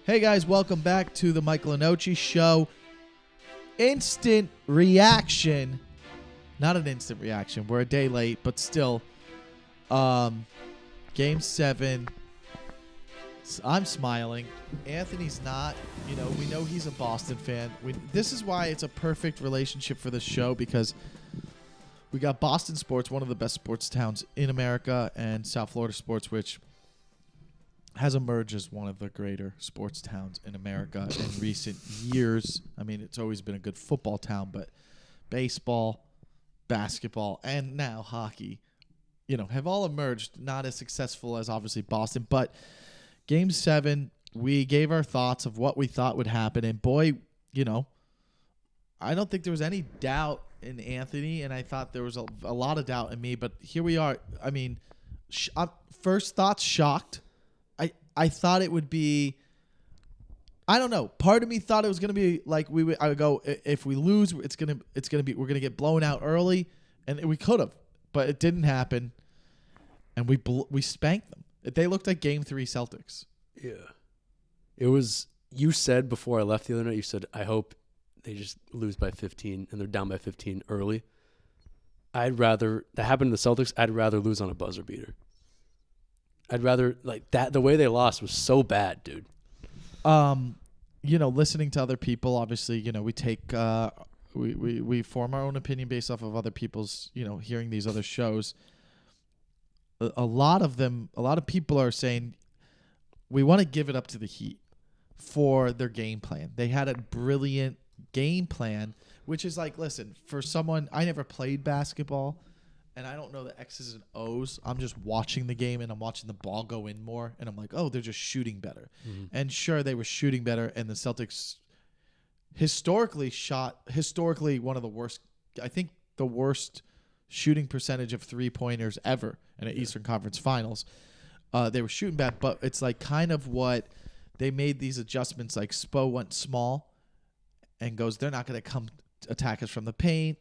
Hey guys, welcome back to the Mike Lenoci Show. Instant reaction. Not an instant reaction. We're a day late, but still. Game 7. I'm smiling. Anthony's not. We know he's a Boston fan. This is why it's a perfect relationship for the show, because we got Boston sports, one of the best sports towns in America, and South Florida sports, which has emerged as one of the greater sports towns in America in recent years. I mean, it's always been a good football town, but baseball, basketball, and now hockey, have all emerged, not as successful as obviously Boston. But Game 7, we gave our thoughts of what we thought would happen. And boy, I don't think there was any doubt in Anthony, and I thought there was a lot of doubt in me. But here we are. I mean, first thoughts, shocked. I thought it would be, I don't know. Part of me thought it was going to be like I would go, if we lose, we're going to get blown out early, and we could have, but it didn't happen, and we spanked them. They looked like Game 3 Celtics. Yeah. It was, you said before I left the other night, you said, I hope they just lose by 15 and they're down by 15 early. That happened to the Celtics, I'd rather lose on a buzzer beater. I'd rather, like, that. The way they lost was so bad, dude. Listening to other people, obviously, we take, we form our own opinion based off of other people's, hearing these other shows. A lot of people are saying we want to give it up to the Heat for their game plan. They had a brilliant game plan, which is like, listen, for someone, I never played basketball, and I don't know the X's and O's. I'm just watching the game, and I'm watching the ball go in more, and I'm like, oh, they're just shooting better. Mm-hmm. And sure, they were shooting better, and the Celtics historically one of the worst, I think the worst shooting percentage of three-pointers ever in an Eastern Conference Finals. They were shooting bad, but it's like kind of what they made these adjustments. Like Spo went small and goes, they're not going to come attack us from the paint.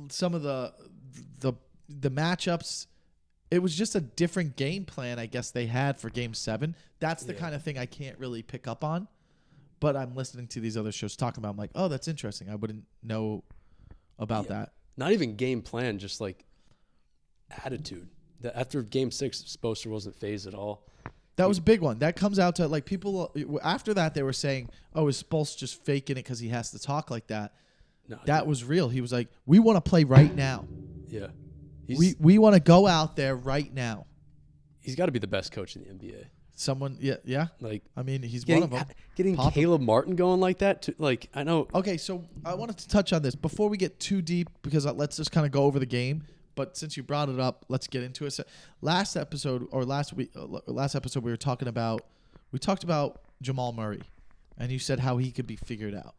Some of the matchups, it was just a different game plan, I guess, they had for Game 7. That's the kind of thing I can't really pick up on, but I'm listening to these other shows talking about it. I'm like, oh, that's interesting. I wouldn't know about that. Not even game plan, just like attitude. After Game 6, Spoelstra wasn't phased at all. That was a big one. That comes out to, like, people after that, they were saying, oh, is Spoelstra just faking it because he has to talk like that? No, that was real. He was like, we want to play right now. Yeah. We want to go out there right now. He's got to be the best coach in the NBA. Someone, yeah. Like, I mean, he's one of them. Getting Caleb Martin going like that, I know. Okay, so I wanted to touch on this before we get too deep, because let's just kind of go over the game. But since you brought it up, let's get into it. So last episode we talked about Jamal Murray, and you said how he could be figured out.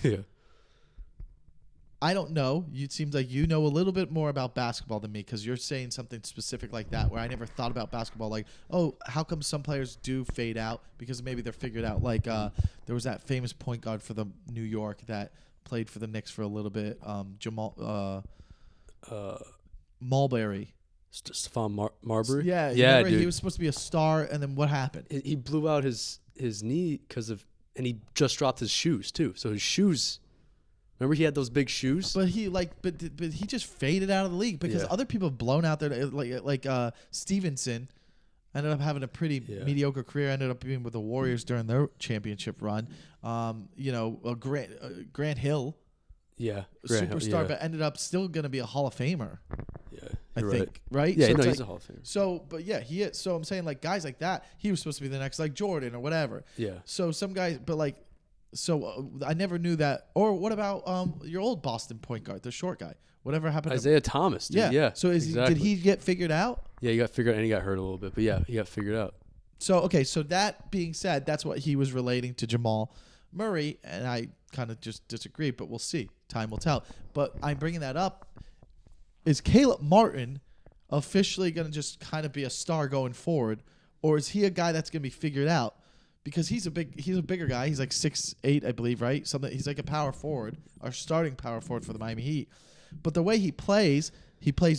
Yeah. I don't know. It seems like you know a little bit more about basketball than me, because you're saying something specific like that where I never thought about basketball. Like, oh, how come some players do fade out? Because maybe they're figured out. Like there was that famous point guard for the New York that played for the Knicks for a little bit, Jamal Mulberry. Stephon Marbury? Yeah, dude. He was supposed to be a star, and then what happened? He blew out his knee and he just dropped his shoes too. So his shoes, remember he had those big shoes? But he he just faded out of the league because other people have blown out there, like Stevenson ended up having a pretty mediocre career, ended up being with the Warriors during their championship run. Grant Hill. Yeah, superstar, but ended up still going to be a Hall of Famer. Yeah, I think, right? Yeah, so he's a Hall of Famer. So, but yeah, he is. So I'm saying, like, guys like that, he was supposed to be the next, like, Jordan or whatever. Yeah. So some guys, but like, I never knew that. Or what about your old Boston point guard, the short guy? Whatever happened Isaiah Thomas, dude. Yeah. So did he get figured out? Yeah, he got figured out, and he got hurt a little bit, but yeah, he got figured out. So, okay, so that being said, that's what he was relating to Jamal Murray, and I kind of just disagree, but we'll see. Time will tell. But I'm bringing that up. Is Caleb Martin officially going to just kind of be a star going forward, or is he a guy that's going to be figured out? Because he's a bigger guy. He's like 6'8", I believe, right? He's like a power forward, our starting power forward for the Miami Heat. But the way he plays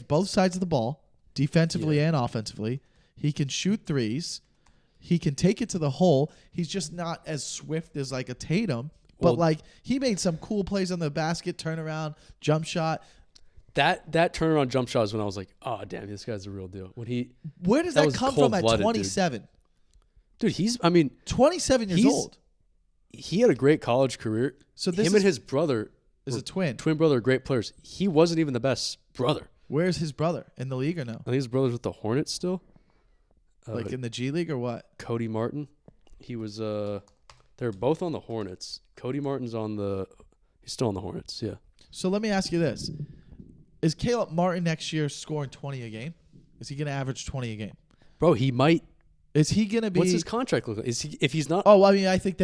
both sides of the ball, defensively and offensively. He can shoot threes. He can take it to the hole. He's just not as swift as like a Tatum. But like he made some cool plays on the basket, turnaround, jump shot. That turnaround jump shot is when I was like, oh damn, this guy's the real deal. Where does that come from at 27? Dude, he's 27 years old. He had a great college career. So him and his brother is a twin brother, are great players. He wasn't even the best brother. Where's his brother in the league or no? I think his brother's with the Hornets still. Like in the G League or what? Cody Martin. He was they're both on the Hornets. Cody Martin's he's still on the Hornets, yeah. So let me ask you this. Is Caleb Martin next year scoring 20 a game? Is he going to average 20 a game? Bro, he might. Is he going to be? What's his contract look like? If he's not? Oh, I mean, I think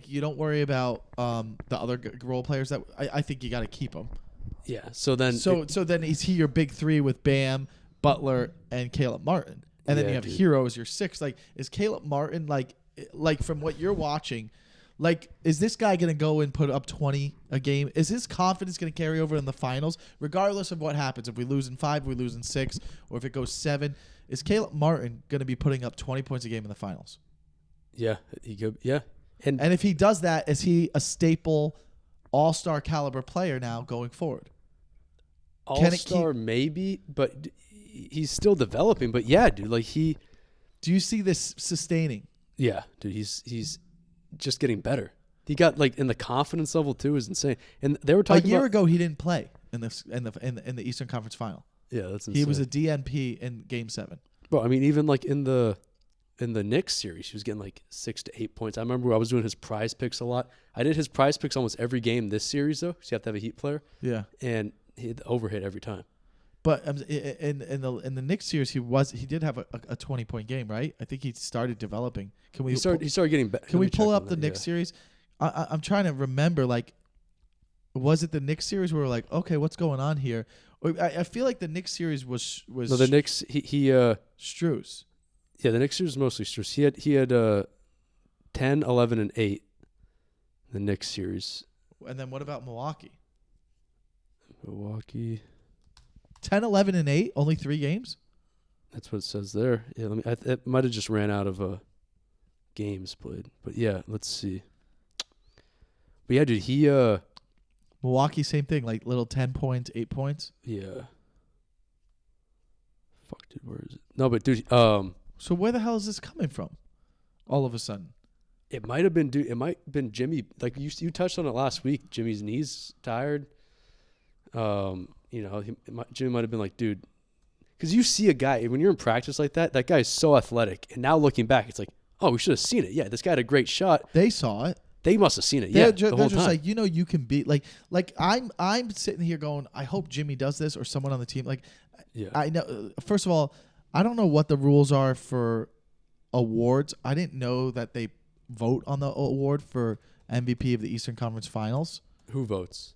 you don't worry about the other role players. That I think you got to keep them. Yeah. So then is he your big three with Bam, Butler, and Caleb Martin? And then you have Hero as your six. Like, is Caleb Martin like from what you're watching? Like, is this guy going to go and put up 20 a game? Is his confidence going to carry over in the finals, regardless of what happens? If we lose in 5, we lose in 6, or if it goes 7, is Caleb Martin going to be putting up 20 points a game in the finals? Yeah, he could. Yeah, and if he does that, is he a staple all-star caliber player now going forward? All-star maybe, but he's still developing. But yeah, dude, like he. Do you see this sustaining? Yeah, dude, he's just getting better. He got like in the confidence level too is insane. And they were talking a year ago he didn't play in the Eastern Conference Final. Yeah, that's insane. He was a DNP in Game 7. Bro, I mean even like in the Knicks series, he was getting like 6 to 8 points. I remember I was doing his prize picks a lot. I did his prize picks almost every game this series though, because you have to have a Heat player. Yeah. And he overhit every time. But in the Knicks series, he did have a 20-point game, right? I think he started developing. He started getting better. Can we pull up the Knicks series? I'm trying to remember. Like, was it the Knicks series where we're like, okay, what's going on here? I feel like the Knicks series was no, the Knicks he Strus. Yeah, the Knicks series was mostly Strus. He had 10, 11, and 8. The Knicks series. And then what about Milwaukee? 10, 11, and 8, only 3 games? That's what it says there. Yeah, it might have just ran out of games played. But yeah, let's see. But yeah, dude, Milwaukee, same thing, like little 10 points, 8 points. Yeah. Fuck, dude, where is it? No, but dude, so where the hell is this coming from? All of a sudden. It might have been Jimmy. Like you touched on it last week. Jimmy's knees tired. Jimmy might have been like, dude, because you see a guy when you're in practice like that guy is so athletic, and now looking back, it's like, oh, we should have seen it. Yeah, this guy had a great shot. They saw it. They must have seen it. They're the whole just time. like, you can beat like I'm sitting here going, I hope Jimmy does this or someone on the team. Like, yeah, I know. First of all, I don't know what the rules are for awards. I didn't know that they vote on the award for MVP of the Eastern Conference Finals. Who votes?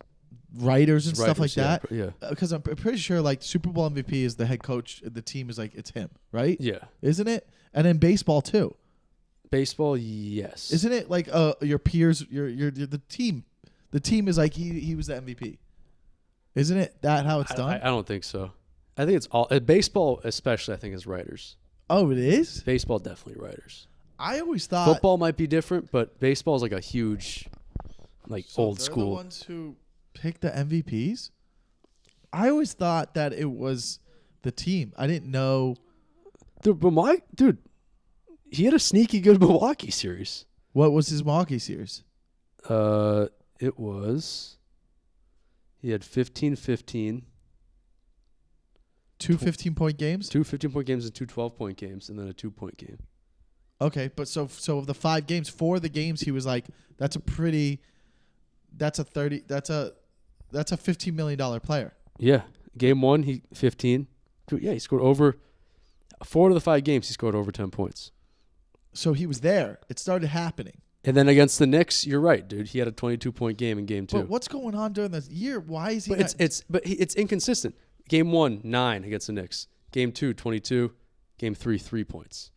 Writers and stuff like that. Yeah. Because I'm pretty sure like Super Bowl MVP is the head coach. The team is like, it's him, right? Yeah. Isn't it? And then baseball too. Baseball, yes. Isn't it like your peers, your the team? The team is like he was the MVP. Isn't it that how it's done? I don't think so. I think it's all baseball, especially. I think is writers. Oh, it is. Baseball definitely writers. I always thought football might be different, but baseball is like a huge, like old school. The ones who pick the MVPs. I always thought that it was the team. I didn't know. Dude, he had a sneaky good Milwaukee series. What was his Milwaukee series? It was. He had 15-15. 2 15-point games? 2 15-point games and 2 12-point games, and then a 2-point game. Okay, but so of the 5 games, 4 of the games he was like, that's a $15 million player. Yeah. Game 1, he 15. Yeah, he scored over 4 of the 5 games he scored over 10 points. So he was there. It started happening. And then against the Knicks, you're right, dude. He had a 22-point game in game 2. But what's going on during this year? Why is he it's inconsistent. Game 1, 9 against the Knicks. Game 2, 22. Game 3, 3 points.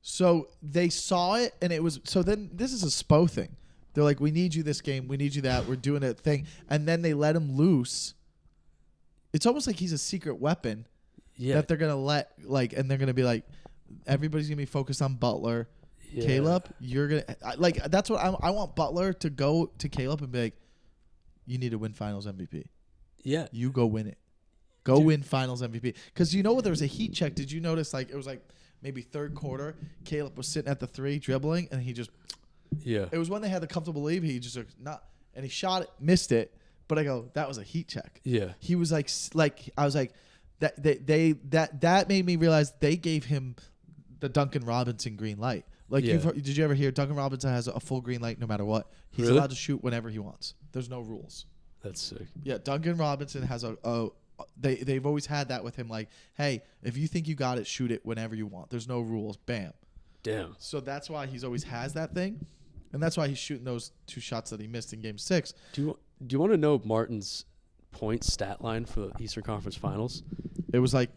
So they saw it, and it was – so then this is a Spo thing. They're like, we need you this game. We need you that. We're doing a thing. And then they let him loose. It's almost like he's a secret weapon that they're going to let – like, and they're going to be like, Everybody's gonna be focused on Butler. Yeah. Caleb, you're gonna that's what I want Butler to go to Caleb and be like, you need to win Finals MVP. Yeah. You go win it. Go win Finals MVP. Because you know what? There was a heat check. Did you notice? Like it was like maybe third quarter. Caleb was sitting at the 3 dribbling, and he just. Yeah. It was when they had the comfortable lead. He just and he shot it, missed it. But I go, that was a heat check. Yeah. He was like I was like, that made me realize they gave him the Duncan Robinson green light. Like, did you ever hear Duncan Robinson has a full green light no matter what? He's allowed to shoot whenever he wants. There's no rules. That's sick. Yeah, Duncan Robinson has they've always had that with him. Like, hey, if you think you got it, shoot it whenever you want. There's no rules. Bam. Damn. So that's why he's always has that thing, and that's why he's shooting those 2 shots that he missed in Game 6. Do you want to know Martin's point stat line for the Eastern Conference Finals? It was like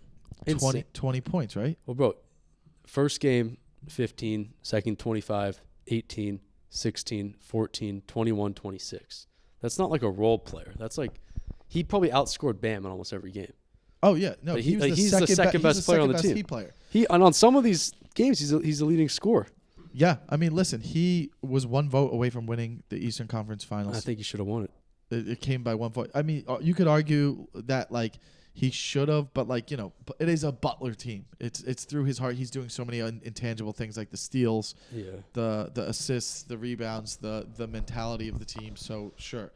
Insane. 20 points, right? Well, bro, first game 15, second 25, 18, 16, 14, 21, 26. That's not like a role player. That's like he probably outscored Bam in almost every game. Oh yeah, no, But he's the second best player on the team. Player. And on some of these games, he's the leading scorer. Yeah, I mean, listen, he was 1 vote away from winning the Eastern Conference Finals. I think he should have won it. It came by 1 vote. I mean, you could argue that like he should have, but like it is a Butler team. It's through his heart. He's doing so many intangible things like the steals, the assists, the rebounds, the mentality of the team. So sure.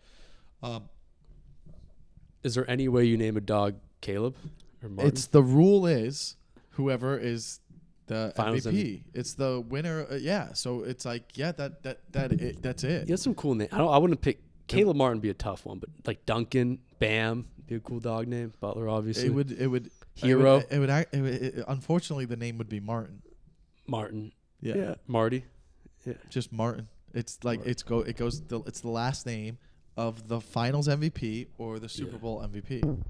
Is there any way you name a dog Caleb or Martin? It's the rule is whoever is the Finals MVP. It's the winner. Yeah. So it's like that's it. You have some cool names. I wouldn't pick Caleb Martin. Be a tough one, but like Duncan, Bam, be a cool dog name. Butler, obviously. It would Hero. It would unfortunately the name would be Martin. Martin. Yeah. Marty. Yeah. Just Martin. It's like it's the last name of the Finals MVP or the Super Bowl MVP.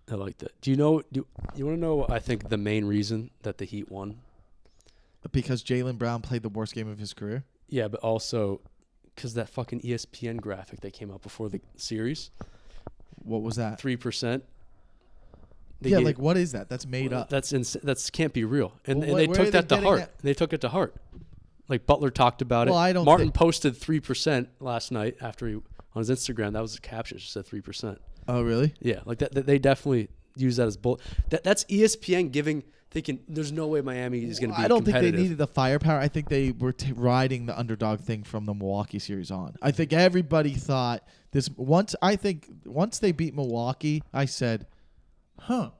I like that. Do you want to know? I think the main reason that the Heat won, because Jaylen Brown played the worst game of his career. Yeah, but also because that fucking ESPN graphic that came out before the series. What was that? 3%. Like what is that? That's made up. That's can't be real. And Well, they where took are they that to getting heart. that? They took it to heart. Like Butler talked about it. Well, I don't Martin think- posted 3% last night after he on his Instagram. That was the caption. It just said 3%. Oh, really? Yeah, like that. They definitely use that as bull. That's ESPN thinking there's no way Miami is going to be. I don't think competitive. they needed the firepower. I think they were riding the underdog thing from the Milwaukee series on. I think everybody thought this once they beat Milwaukee, I said, I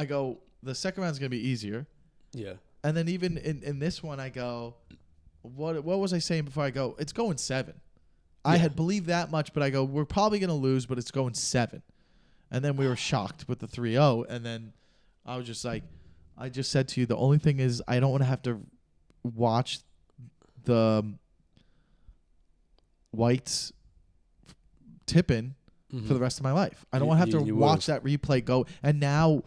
go, the second round's going to be easier. Yeah. And then even in this one, I go, what was I saying before I go? It's going 7. I had believed that much, but I go, we're probably going to lose, but it's going 7. And then we were shocked with the 3-0. And then I was just like, I just said to you, the only thing is I don't want to have to watch the Whites tipping for the rest of my life. I don't want to have to watch that replay go. And now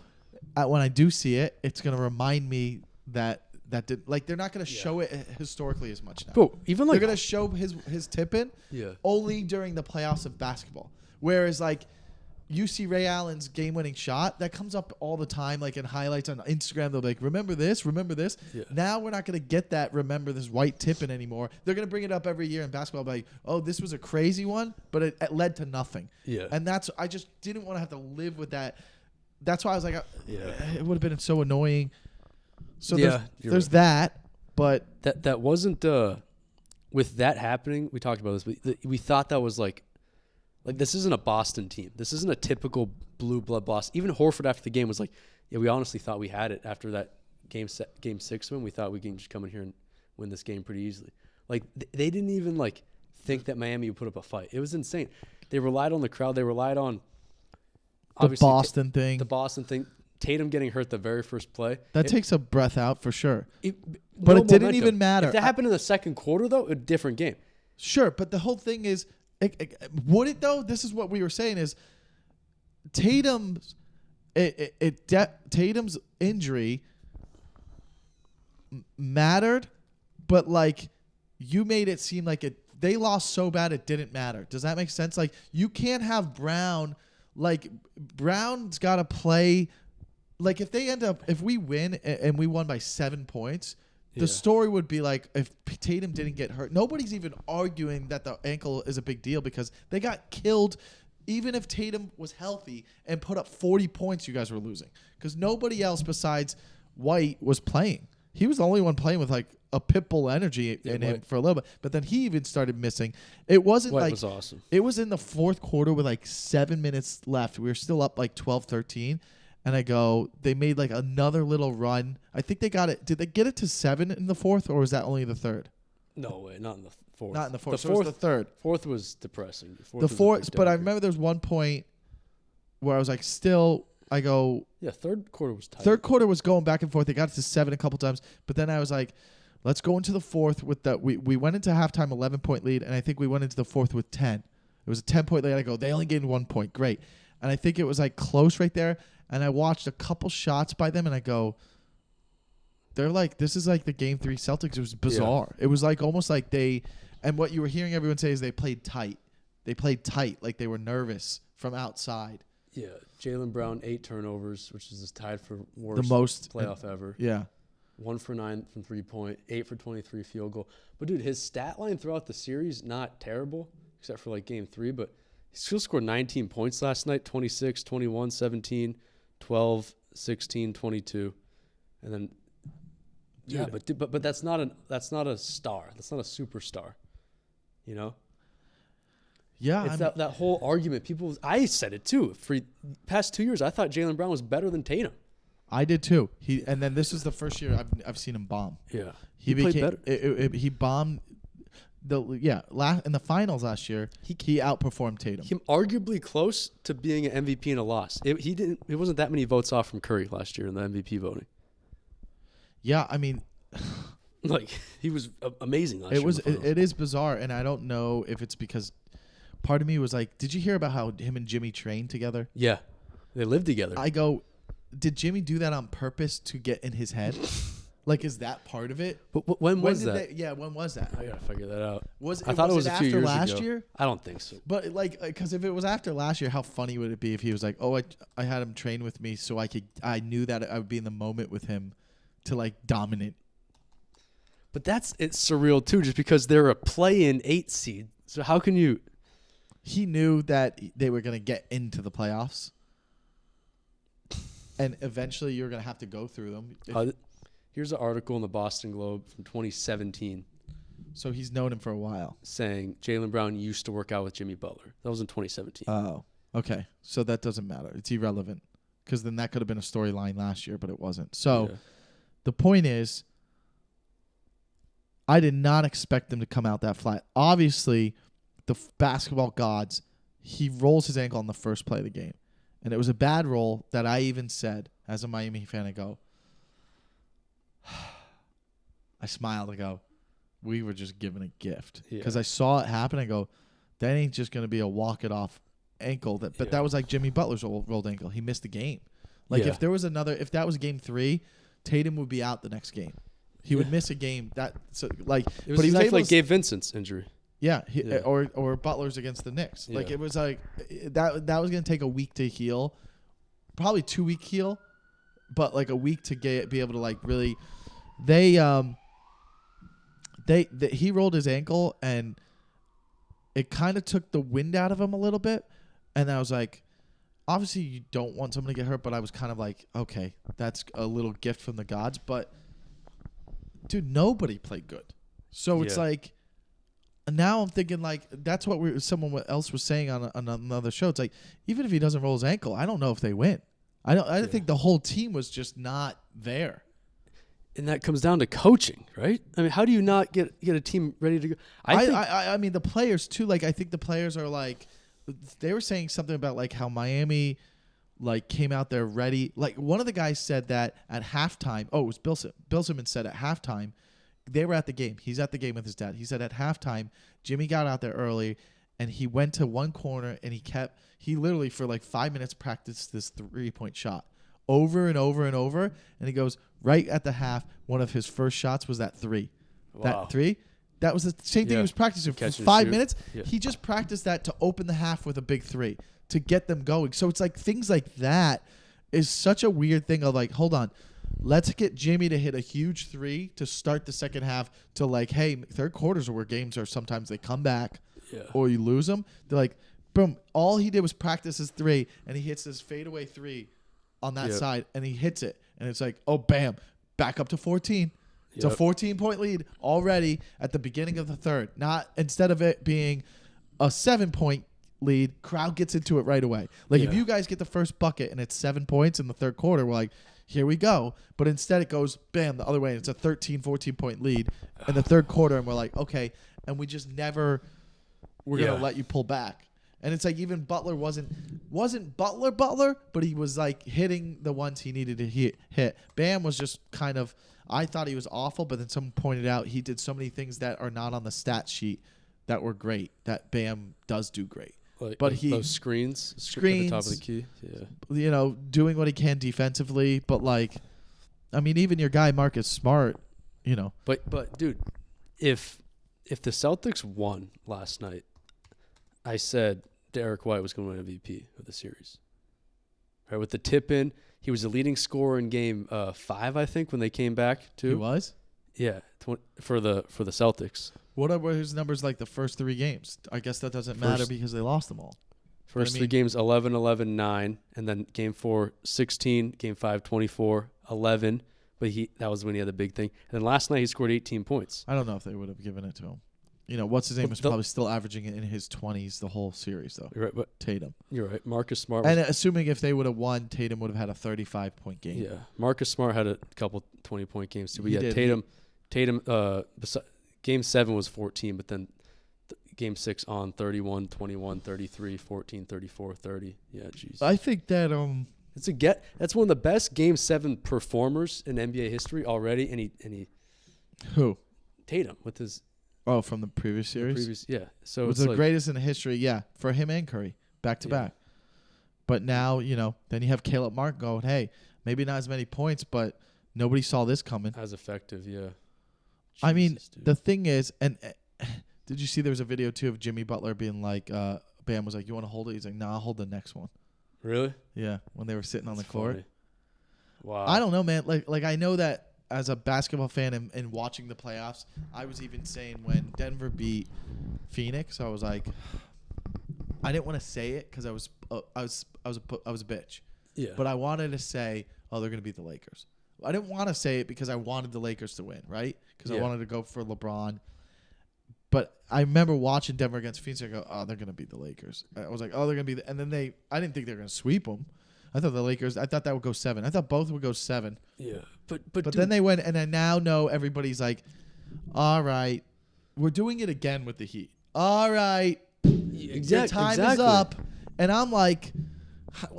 when I do see it, it's going to remind me that they're not going to show it historically as much now. Bro, even like they're going to show his tip-in only during the playoffs of basketball. Whereas like you see Ray Allen's game-winning shot, that comes up all the time, like in highlights on Instagram. They'll be like, remember this? Yeah. Now we're not going to get that remember this white tip-in anymore. They're going to bring it up every year in basketball, like, oh, this was a crazy one, but it led to nothing. Yeah. And I just didn't want to have to live with that. That's why I was like, it would have been so annoying. So there's right. that, but that wasn't with that happening. We talked about this. We thought that was like this isn't a Boston team. This isn't a typical blue blood Boston. Even Horford after the game was like, yeah, we honestly thought we had it after that game 6 win. We thought we can just come in here and win this game pretty easily. Like they didn't even like think that Miami would put up a fight. It was insane. They relied on the crowd. They relied on the Boston thing. The Boston thing. Tatum getting hurt the very first play. That takes a breath out for sure. But it didn't even matter. If that happened in the second quarter, though, a different game. Sure, but the whole thing is, would it though? This is what we were saying is Tatum's injury mattered, but like you made it seem like they lost so bad it didn't matter. Does that make sense? Like you can't have Brown. Like Brown's got to play like if we win and we won by 7 points, Yeah. the story would be like if Tatum didn't get hurt. Nobody's even arguing that the ankle is a big deal because they got killed. Even if Tatum was healthy and put up 40 points, you guys were losing because nobody else besides White was playing. He was the only one playing with like a pit bull energy in him for a little bit, but then he even started missing. It wasn't White like was awesome. It was in the fourth quarter with like 7 minutes left. We were still up like 12-13. And I go, they made like another little run. I think they got it. Did they get it to 7 in the fourth, or was that only the third? No way, not in the fourth. Not in the fourth. The so it was the third. Fourth was depressing. The fourth, but I remember there was one point where I was like, still, I go. Yeah, third quarter was tight. Third quarter was going back and forth. They got it to 7 a couple times, but then I was like, let's go into the fourth with the. We went into halftime 11-point lead, and I think we went into the fourth with 10. It was a 10-point lead. I go, they only gained 1 point. Great. And I think it was like close right there. And I watched a couple shots by them, and I go, they're like, this is like the Game 3 Celtics. It was bizarre. Yeah. It was like almost like and what you were hearing everyone say is they played tight. They played tight, like they were nervous from outside. Yeah, Jaylen Brown, 8 turnovers, which is tied for worst the most playoff ever. Yeah. 1 for 9 from 3-point, 8 for 23 field goal. But, dude, his stat line throughout the series, not terrible, except for like Game 3, but he still scored 19 points last night, 26, 21, 17, 12, 16, 22, and then but that's not a star. That's not a superstar, you know. Yeah, it's that whole argument. I said it too. For past 2 years, I thought Jaylen Brown was better than Tatum. I did too. And then this is the first year I've seen him bomb. Yeah, he played better. He bombed. In the finals last year, he outperformed Tatum. Him arguably close to being an MVP in a loss. It wasn't that many votes off from Curry last year in the MVP voting. Yeah, I mean, like he was amazing last year. It is bizarre, and I don't know if it's because part of me was like, did you hear about how him and Jimmy trained together? Yeah, they lived together. I go, did Jimmy do that on purpose to get in his head? Like, is that part of it? But when was that? When was that? I gotta figure that out. I thought it was a few years last ago. Year? I don't think so. But like, because if it was after last year, how funny would it be if he was like, "Oh, I had him train with me, so I knew that I would be in the moment with him to like dominate." But it's surreal too, just because they're a play-in 8 seed. So how can you? He knew that they were gonna get into the playoffs, and eventually you're gonna have to go through them. Here's an article in the Boston Globe from 2017. So he's known him for a while. Saying Jaylen Brown used to work out with Jimmy Butler. That was in 2017. Oh, okay. So that doesn't matter. It's irrelevant because then that could have been a storyline last year, but it wasn't. So The point is, I did not expect them to come out that flat. Obviously, the basketball gods, he rolls his ankle on the first play of the game. And it was a bad roll that I even said, as a Miami fan, I go, I smiled. I go, we were just given a gift because I saw it happen. I go, that ain't just going to be a walk it off ankle. But that was like Jimmy Butler's rolled ankle. He missed the game. Like if that was Game 3, Tatum would be out the next game. He would miss a game. It was exactly like Gabe Vincent's injury. Yeah, or Butler's against the Knicks. Like it was like that was going to take a week to heal, probably 2 week heal, but like a week to be able to like really. He rolled his ankle and it kind of took the wind out of him a little bit, and I was like, obviously you don't want someone to get hurt, but I was kind of like, okay, that's a little gift from the gods, but dude, nobody played good, so it's like. Now I'm thinking like that's what someone else was saying on another show. It's like even if he doesn't roll his ankle, I don't know if they win. I think the whole team was just not there. And that comes down to coaching, right? I mean, how do you not get a team ready to go? I mean, the players too. Like, I think the players are like, they were saying something about like how Miami, like, came out there ready. Like, one of the guys said that at halftime. Oh, it was Bill Simmons said at halftime, they were at the game. He's at the game with his dad. He said at halftime, Jimmy got out there early, and he went to one corner and he literally for like 5 minutes practiced this 3-point shot. Over and over and over, and he goes right at the half. One of his first shots was that 3. Wow. That 3, that was the same thing he was practicing for 5 minutes. Yeah. He just practiced that to open the half with a big 3 to get them going. So it's like things like that. is such a weird thing of like, hold on, let's get Jimmy to hit a huge 3 to start the second half to like, hey, third quarters are where games are sometimes they come back or you lose them. They're like, boom, all he did was practice his 3 and he hits his fadeaway 3 on that side and he hits it. And it's like, oh, bam, back up to 14. It's a 14-point lead already at the beginning of the third. Not instead of it being a 7-point lead, crowd gets into it right away. Like if you guys get the first bucket and it's 7 points in the third quarter, we're like, here we go. But instead it goes, bam, the other way. And it's a 13, 14-point lead in the third quarter. And we're like, okay. And we just never, we're going to let you pull back. And it's like even Butler wasn't Butler, but he was like hitting the ones he needed to hit. Bam was just kind of, I thought he was awful, but then someone pointed out he did so many things that are not on the stat sheet that were great, that Bam does do great. But he those screens at the top of the key, doing what he can defensively. But like, I mean, even your guy Marcus Smart, But dude, if the Celtics won last night, I said Derek White was going to win MVP of the series. Right, with the tip in, he was the leading scorer in game 5, I think, when they came back too. He was? Yeah, for the Celtics. What were his numbers like the first 3 games? I guess that doesn't matter because they lost them all. First 3 games, 11, 11, 9. And then game 4, 16. Game 5, 24, 11. But that was when he had the big thing. And then last night he scored 18 points. I don't know if they would have given it to him. What's his name was probably still averaging it in his 20s the whole series, though. You're right, but Tatum. You're right. Marcus Smart. And assuming if they would have won, Tatum would have had a 35-point game. Yeah. Marcus Smart had a couple 20-point games, too. But He did. Tatum, game 7 was 14, but then game 6 on 31, 21, 33, 14, 34, 30. Yeah, jeez. I think that that's one of the best game 7 performers in NBA history already, and he who? Tatum with his from the previous series. So it was the greatest in history. Yeah, for him and Curry back to back. But now then you have Caleb Martin going, hey, maybe not as many points, but nobody saw this coming. As effective, yeah. I mean, dude. the thing is, and did you see there was a video too of Jimmy Butler being like, Bam was like, you want to hold it? He's like, nah, I'll hold the next one. Really? Yeah, when they were sitting on the court. Funny. Wow. I don't know, man. Like I know that as a basketball fan and watching the playoffs, I was even saying when Denver beat Phoenix, I was like, I didn't want to say it because I was a bitch. Yeah. But I wanted to say, oh, they're gonna beat the Lakers. I didn't want to say it because I wanted the Lakers to win, right? Because I wanted to go for LeBron. But I remember watching Denver against Phoenix. I go, oh, they're gonna beat the Lakers. I was like, oh, they're gonna be. And then I didn't think they were gonna sweep them. I thought the Lakers. I thought that would go 7. I thought both would go 7. Yeah, but dude, then they went, and I now know everybody's like, all right, we're doing it again with the Heat. All right, your time is up, and I'm like,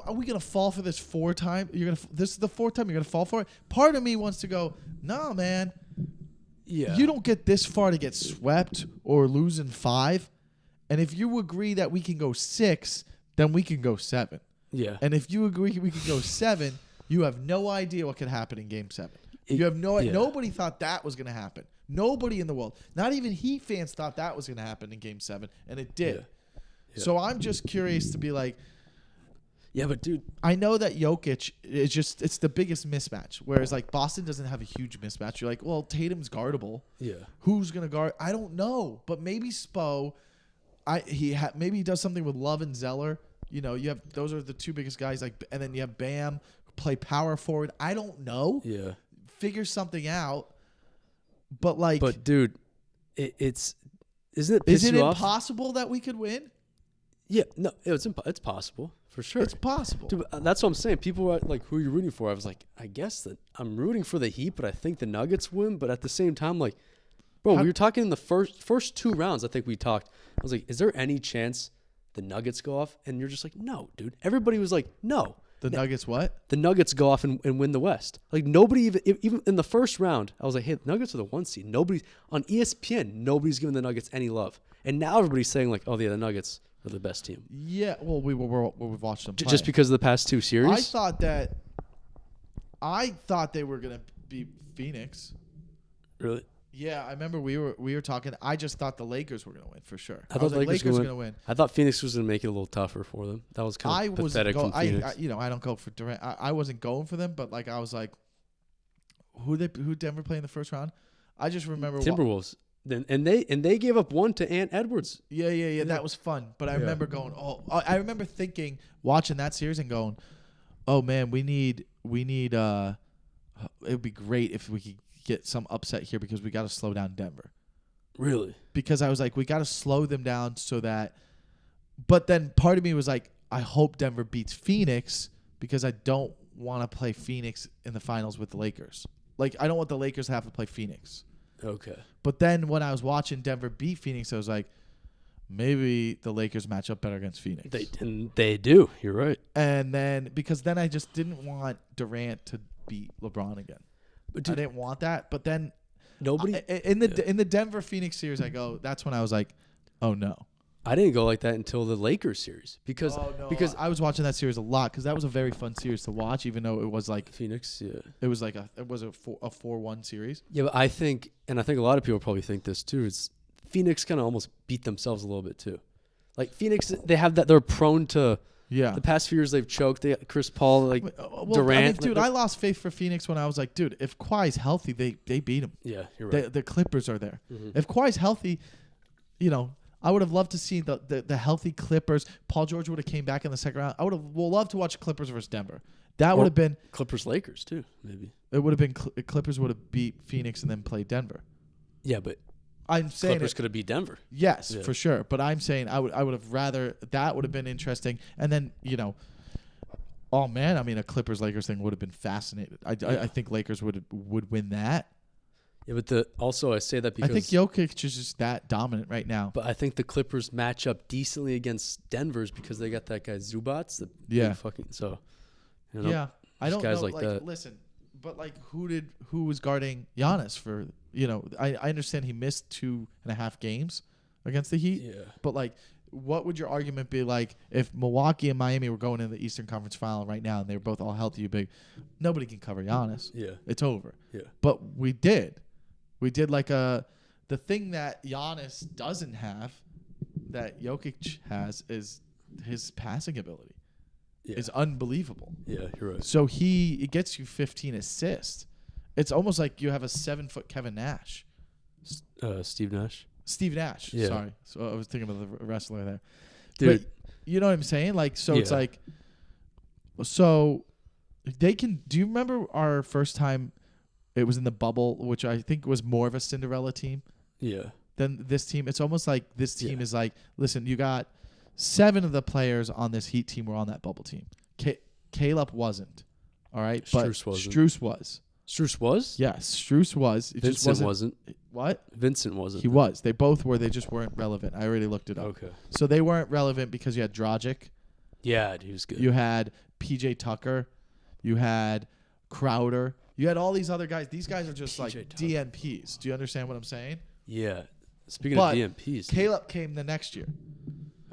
are we gonna fall for this 4 times? This is the 4th time you're gonna fall for it. Part of me wants to go, no, man. Yeah, you don't get this far to get swept or lose in 5, and if you agree that we can go 6, then we can go 7. Yeah. And if you agree we could go 7, you have no idea what could happen in game 7. You have nobody thought that was going to happen. Nobody in the world. Not even Heat fans thought that was going to happen in game 7, and it did. Yeah. So I'm just curious to be like, yeah, but dude, I know that Jokic is it's the biggest mismatch. Whereas like Boston doesn't have a huge mismatch. You're like, well, Tatum's guardable. Yeah. Who's going to guard? I don't know, but maybe Spo maybe he does something with Love and Zeller. Those are the 2 biggest guys. And then you have Bam play power forward. I don't know. Yeah, figure something out. But dude, isn't it? Is it impossible that we could win? Yeah, no, it's possible for sure. It's possible. Dude, that's what I'm saying. People were like, "Who are you rooting for?" I was like, "I guess that I'm rooting for the Heat, but I think the Nuggets win." But at the same time, like, bro, we were talking in the first 2 rounds. I think we talked. I was like, "Is there any chance the Nuggets go off?" And you're just like, "No, dude." Everybody was like, "No." Nuggets what? The Nuggets go off and win the West. Like nobody even in the first round, I was like, "Hey, the Nuggets are the 1 seed." Nobody on ESPN, nobody's giving the Nuggets any love. And now everybody's saying like, "Oh yeah, the Nuggets are the best team." Yeah, well, we've watched them play. Just because of the past 2 series. I thought they were gonna beat Phoenix. Really? Yeah, I remember we were talking. I just thought the Lakers were going to win for sure. I thought was the like, Lakers Lakers were are going going to win. I thought Phoenix was going to make it a little tougher for them. That was kind of pathetic from Phoenix. I don't go for Durant. I wasn't going for them, but like I was like, who Denver play in the first round? I just remember Timberwolves. And they gave up one to Ant Edwards. Yeah. That was fun. But I remember going. I remember thinking, watching that series and going, oh man, we need. It would be great if we could get some upset here because we got to slow down Denver. Really? Because I was like, we got to slow them down so that. But then part of me was like, I hope Denver beats Phoenix because I don't want to play Phoenix in the finals with the Lakers. Like, I don't want the Lakers to have to play Phoenix. Okay. But then when I was watching Denver beat Phoenix, I was like, maybe the Lakers match up better against Phoenix. They do. You're right. And then because then I just didn't want Durant to beat LeBron again. But dude, I didn't want that. But then nobody in the Denver Phoenix series, I go. That's when I was like, oh no. I didn't go like that until the Lakers series because I was watching that series a lot because that was a very fun series to watch, even though it was like Phoenix. Yeah, it was like a 4-1 series. Yeah, but I think a lot of people probably think this too. Is Phoenix kind of almost beat themselves a little bit too. Like Phoenix, they have that. They're prone to. Yeah. The past few years they've choked. They got Chris Paul, Durant. Dude, I lost faith for Phoenix when I was like, dude, if Kawhi's healthy, they beat him. Yeah, you're right. The Clippers are there. Mm-hmm. If Kawhi's healthy, I would have loved to see the healthy Clippers. Paul George would have came back in the second round. I would have loved to watch Clippers versus Denver. That would have been Clippers Lakers too, maybe. It would have been Clippers would have beat Phoenix and then played Denver. Yeah, but I'm saying Clippers could have beat Denver. Yes, for sure. But I'm saying I would have rather that would have been interesting. And then oh man, I mean a Clippers Lakers thing would have been fascinating. I think Lakers would win that. Yeah, but also I say that because I think Jokic is just that dominant right now. But I think the Clippers match up decently against Denver's because they got that guy Zubats. Yeah, I don't know. Like that. Listen, but like who was guarding Giannis for? I understand he missed 2.5 games against the Heat. Yeah, but like, what would your argument be like if Milwaukee and Miami were going in the Eastern Conference Final right now and they were both all healthy, big? Nobody can cover Giannis. Yeah, it's over. Yeah, but we did. We did like the thing that Giannis doesn't have, that Jokic has, is his passing ability. Yeah. Is unbelievable. Yeah, you're right. So it gets you 15 assists. It's almost like you have a 7-foot Kevin Nash. Steve Nash. Steve Nash. Yeah. Sorry. So I was thinking about the wrestler there. Dude. But you know what I'm saying? Like, so it's like, so they can. Do you remember our first time? It was in the bubble, which I think was more of a Cinderella team. Yeah. Than this team. It's almost like this team is like, listen, you got 7 of the players on this Heat team were on that bubble team. Caleb wasn't. All right. Strus but wasn't. Strus was. Strus was? Yes, Strus was. It Vincent just wasn't. What? Vincent wasn't. He was. They both were. They just weren't relevant. I already looked it up. Okay. So they weren't relevant because you had Dragic. Yeah, he was good. You had PJ Tucker. You had Crowder. You had all these other guys. These guys are just like DNPs. Do you understand what I'm saying? Yeah. Speaking of DNPs. Caleb came the next year.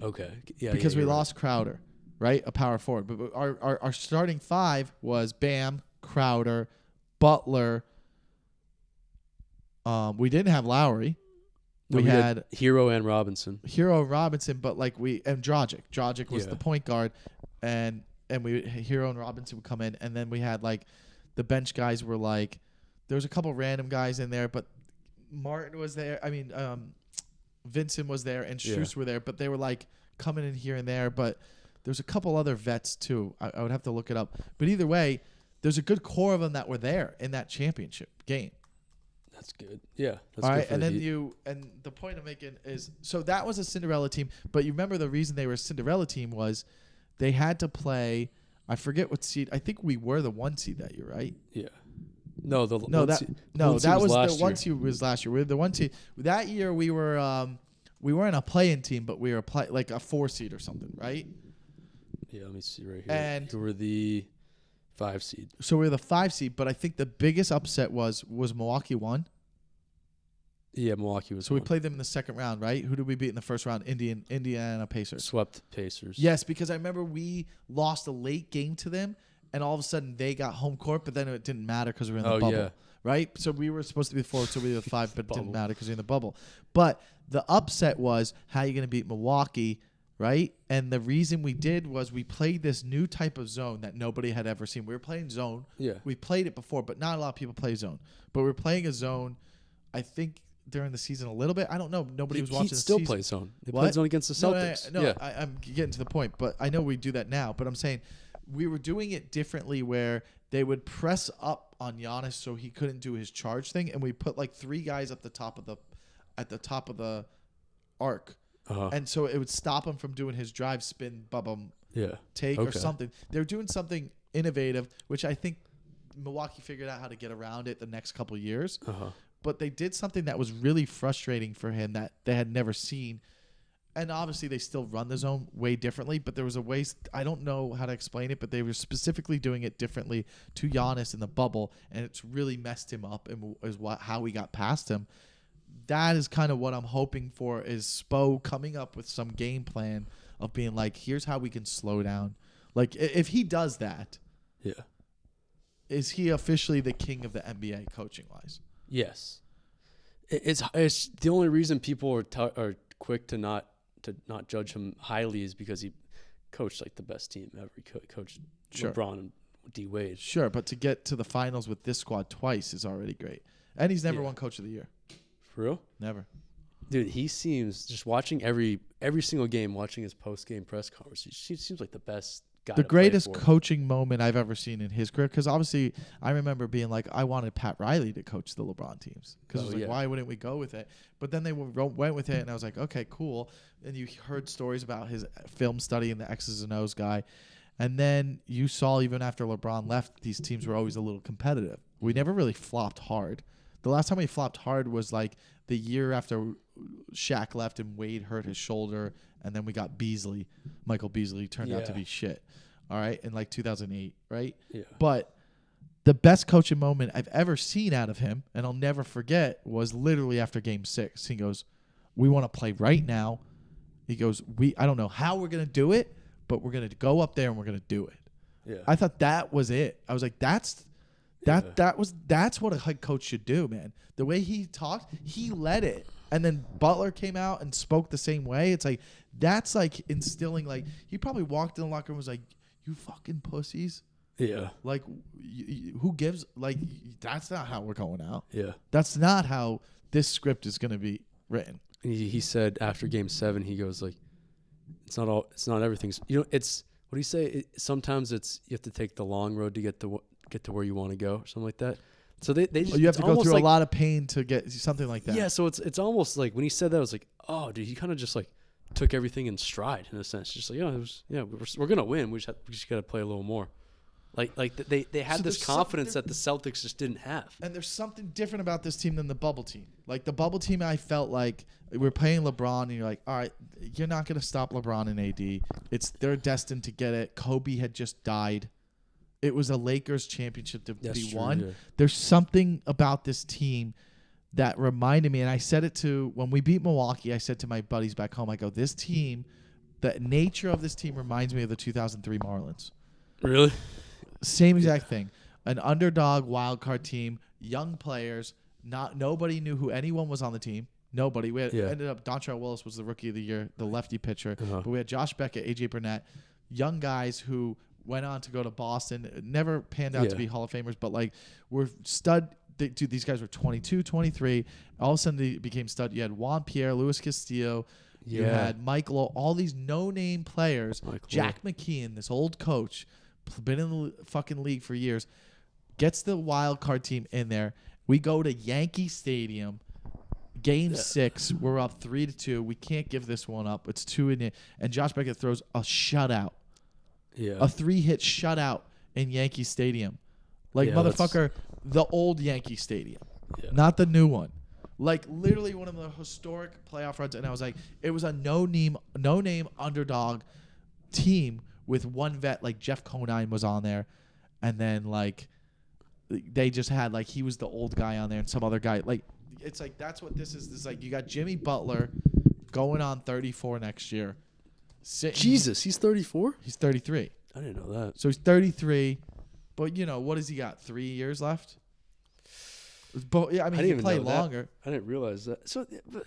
Okay. Yeah. Because we lost Crowder, right? A power forward. But our starting 5 was Bam, Crowder, Butler. We didn't have Lowry. No, we had Hero and Robinson. But like and Dragic. Dragic was the point guard, and Hero and Robinson would come in, and then we had like the bench guys were like, there was a couple random guys in there, but Martin was there. I mean, Vincent was there and Strus were there, but they were like coming in here and there. But there's a couple other vets too. I would have to look it up. But either way, there's a good core of them that were there in that championship game. That's good. Yeah. That's all good right. And then and the point I'm making is, so that was a Cinderella team. But you remember the reason they were a Cinderella team was they had to play. I forget what seed. I think we were the 1 seed that year, right? Yeah. No, that was the 1 seed was last year. We were the 1 seed that year. We weren't a play-in team, but we were like a 4 seed or something, right? Yeah, let me see right here. And we were the 5 seed. So we were the 5 seed, but I think the biggest upset was Milwaukee won. Yeah, Milwaukee was. So we played them in the second round, right? Who did we beat in the first round? Indiana Pacers. Swept Pacers. Yes, because I remember we lost a late game to them, and all of a sudden they got home court, but then it didn't matter because we were in the bubble. Yeah. right? So we were supposed to be the 4, so we were the 5, but it didn't Bubble. matter because you're in the bubble. But the upset was how you going to beat Milwaukee, right? And the reason we did was we played this new type of zone that nobody had ever seen. We were playing zone. Yeah. We played it before, but not a lot of people play zone. But we were playing a zone, I think, during the season a little bit. I don't know. Nobody was watching the still season. plays zone. They What? played zone against the Celtics. No, yeah. I'm getting to the point, but I know we do that now. But I'm saying we were doing it differently where they would press up on Giannis so he couldn't do his charge thing, and we put like 3 guys at the top of the arc. Uh-huh. And so it would stop him from doing his drive, spin, bum, Yeah. take or Okay. something. They're doing something innovative, which I think Milwaukee figured out how to get around it the next couple years. Uh-huh. But they did something that was really frustrating for him that they had never seen. And obviously they still run the zone way differently, but there was a way, I don't know how to explain it, but they were specifically doing it differently to Giannis in the bubble, and it's really messed him up and is how we got past him. That is kind of what I'm hoping for, is Spo coming up with some game plan of being like, here's how we can slow down. Like, if he does that, Yeah. is he officially the king of the NBA coaching-wise? Yes. It's the only reason people are quick to not judge him highly is because he coached like the best team ever. He coached Sure. LeBron and D Wade. Sure, but to get to the finals with this squad twice is already great. And he's never Yeah. won Coach of the Year. For real? Never. Dude, he seems, just watching every single game, watching his post-game press conference, he seems like the best guy The to play greatest for. coaching moment I've ever seen in his career, because obviously I remember being like, I wanted Pat Riley to coach the LeBron teams, because I was like, yeah. why wouldn't we go with it? But then they went with it, and I was like, okay, cool. And you heard stories about his film study and the X's and O's guy. And then you saw even after LeBron left, these teams were always a little competitive. We never really flopped hard. The last time we flopped hard was like the year after Shaq left and Wade hurt his shoulder, and then we got Beasley. Michael Beasley turned out to Yeah. be shit. All right, in like 2008, right? Yeah. But the best coaching moment I've ever seen out of him, and I'll never forget, was literally after Game 6. He goes, "We want to play right now." He goes, I don't know how we're gonna do it, but we're gonna go up there and we're gonna do it. Yeah. I thought that was it. I was like, that's what a head coach should do, man. The way he talked, he led it. And then Butler came out and spoke the same way. It's like, that's like instilling, like, he probably walked in the locker room and was like, you fucking pussies. Yeah. Like, who gives, like, that's not how we're going out. Yeah. That's not how this script is going to be written. And he said after Game 7, he goes like, it's not everything's, it's, what do you say? Sometimes it's, you have to take the long road to get to where you want to go, or something like that. So they just, You have to go through like, a lot of pain to get something like that. Yeah, so it's almost like when he said that, I was like, oh, dude, he kind of just like took everything in stride in a sense. Just like, we're gonna win. We just got to play a little more. Like they had So this there's confidence something- that the Celtics just didn't have. And there's something different about this team than the bubble team. Like the bubble team, I felt like we're playing LeBron, and you're like, all right, you're not gonna stop LeBron and AD. They're destined to get it. Kobe had just died. It was a Lakers championship to That's be true, won. yeah. There's something about this team that reminded me, and I said it to when we beat Milwaukee. I said to my buddies back home, I go, this team, the nature of this team reminds me of the 2003 Marlins. Really? Same exact thing. An underdog wild card team, young players. Nobody knew who anyone was on the team. Nobody. We ended up Dontrell Willis was the rookie of the year, the lefty pitcher. Uh-huh. But we had Josh Beckett, AJ Burnett, young guys who went on to go to Boston. Never panned out to be Hall of Famers, but like were stud. Dude, these guys were 22, 23. All of a sudden they became stud. You had Juan Pierre, Luis Castillo. You had Mike Lowe. All these no-name players. Jack McKeon, this old coach, been in the fucking league for years, gets the wild card team in there. We go to Yankee Stadium, Game 6. We're up 3-2. We can't give this one up. It's 2-0, and Josh Beckett throws a shutout, a 3-hit shutout in Yankee Stadium, like motherfucker, the old Yankee Stadium, not the new one. Like literally one of the historic playoff runs, and I was like, it was a no-name underdog team with one vet, like Jeff Conine was on there, and then like they just had like he was the old guy on there and some other guy. Like it's like that's what this is. This is like you got Jimmy Butler going on 34 next year. Jesus, he's 34? He's 33. I didn't know that. So he's 33, but what has he got? 3 years left. But yeah, I mean, I he didn't even played know that. longer. I didn't realize that. So, But I I'm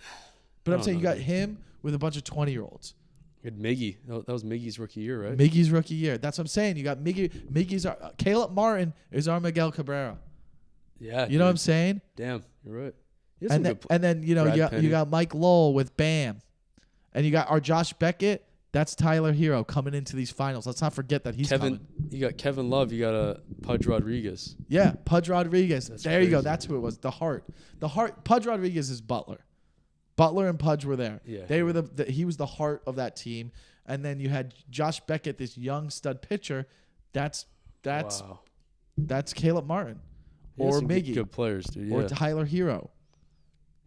don't saying you know, got dude. him with a bunch of 20-year-olds. You had Miggy. That was Miggy's rookie year, right? Miggy's rookie year. That's what I'm saying. You got Miggy. Miggy's our, Caleb Martin is our Miguel Cabrera. Yeah. You know what I'm saying? Damn, you're right. He had And some then, good and then you know Brad you Penny. got Mike Lowell with Bam, and you got our Josh Beckett. That's Tyler Hero coming into these finals. Let's not forget that he's coming. You got Kevin Love. You got Pudge Rodriguez. Yeah, Pudge Rodriguez. That's There you go. crazy. That's who it was. The heart. Pudge Rodriguez is Butler. Butler and Pudge were there. Yeah. They were he was the heart of that team. And then you had Josh Beckett, this young stud pitcher. That's Wow. Caleb Martin. He had Or some Miggy. good players, dude. Yeah. Or Tyler Hero.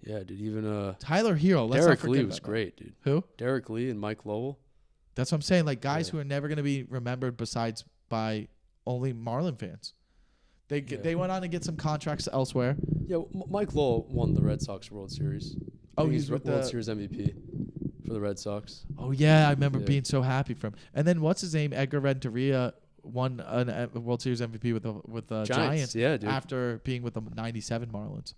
Yeah, dude. Even Tyler Hero. Let's not Derek forget Lee was about that. great, dude. Who? Derek Lee and Mike Lowell. That's what I'm saying. Like guys Yeah. who are never going to be remembered besides by only Marlin fans. They went on to get some contracts elsewhere. Yeah, Mike Lowell won the Red Sox World Series. I Oh, think he's with World the- Series MVP for the Red Sox. Oh yeah, I remember Yeah. being so happy for him. And then what's his name? Edgar Renteria won a World Series MVP with the Giants Yeah, dude. after being with the '97 Marlins.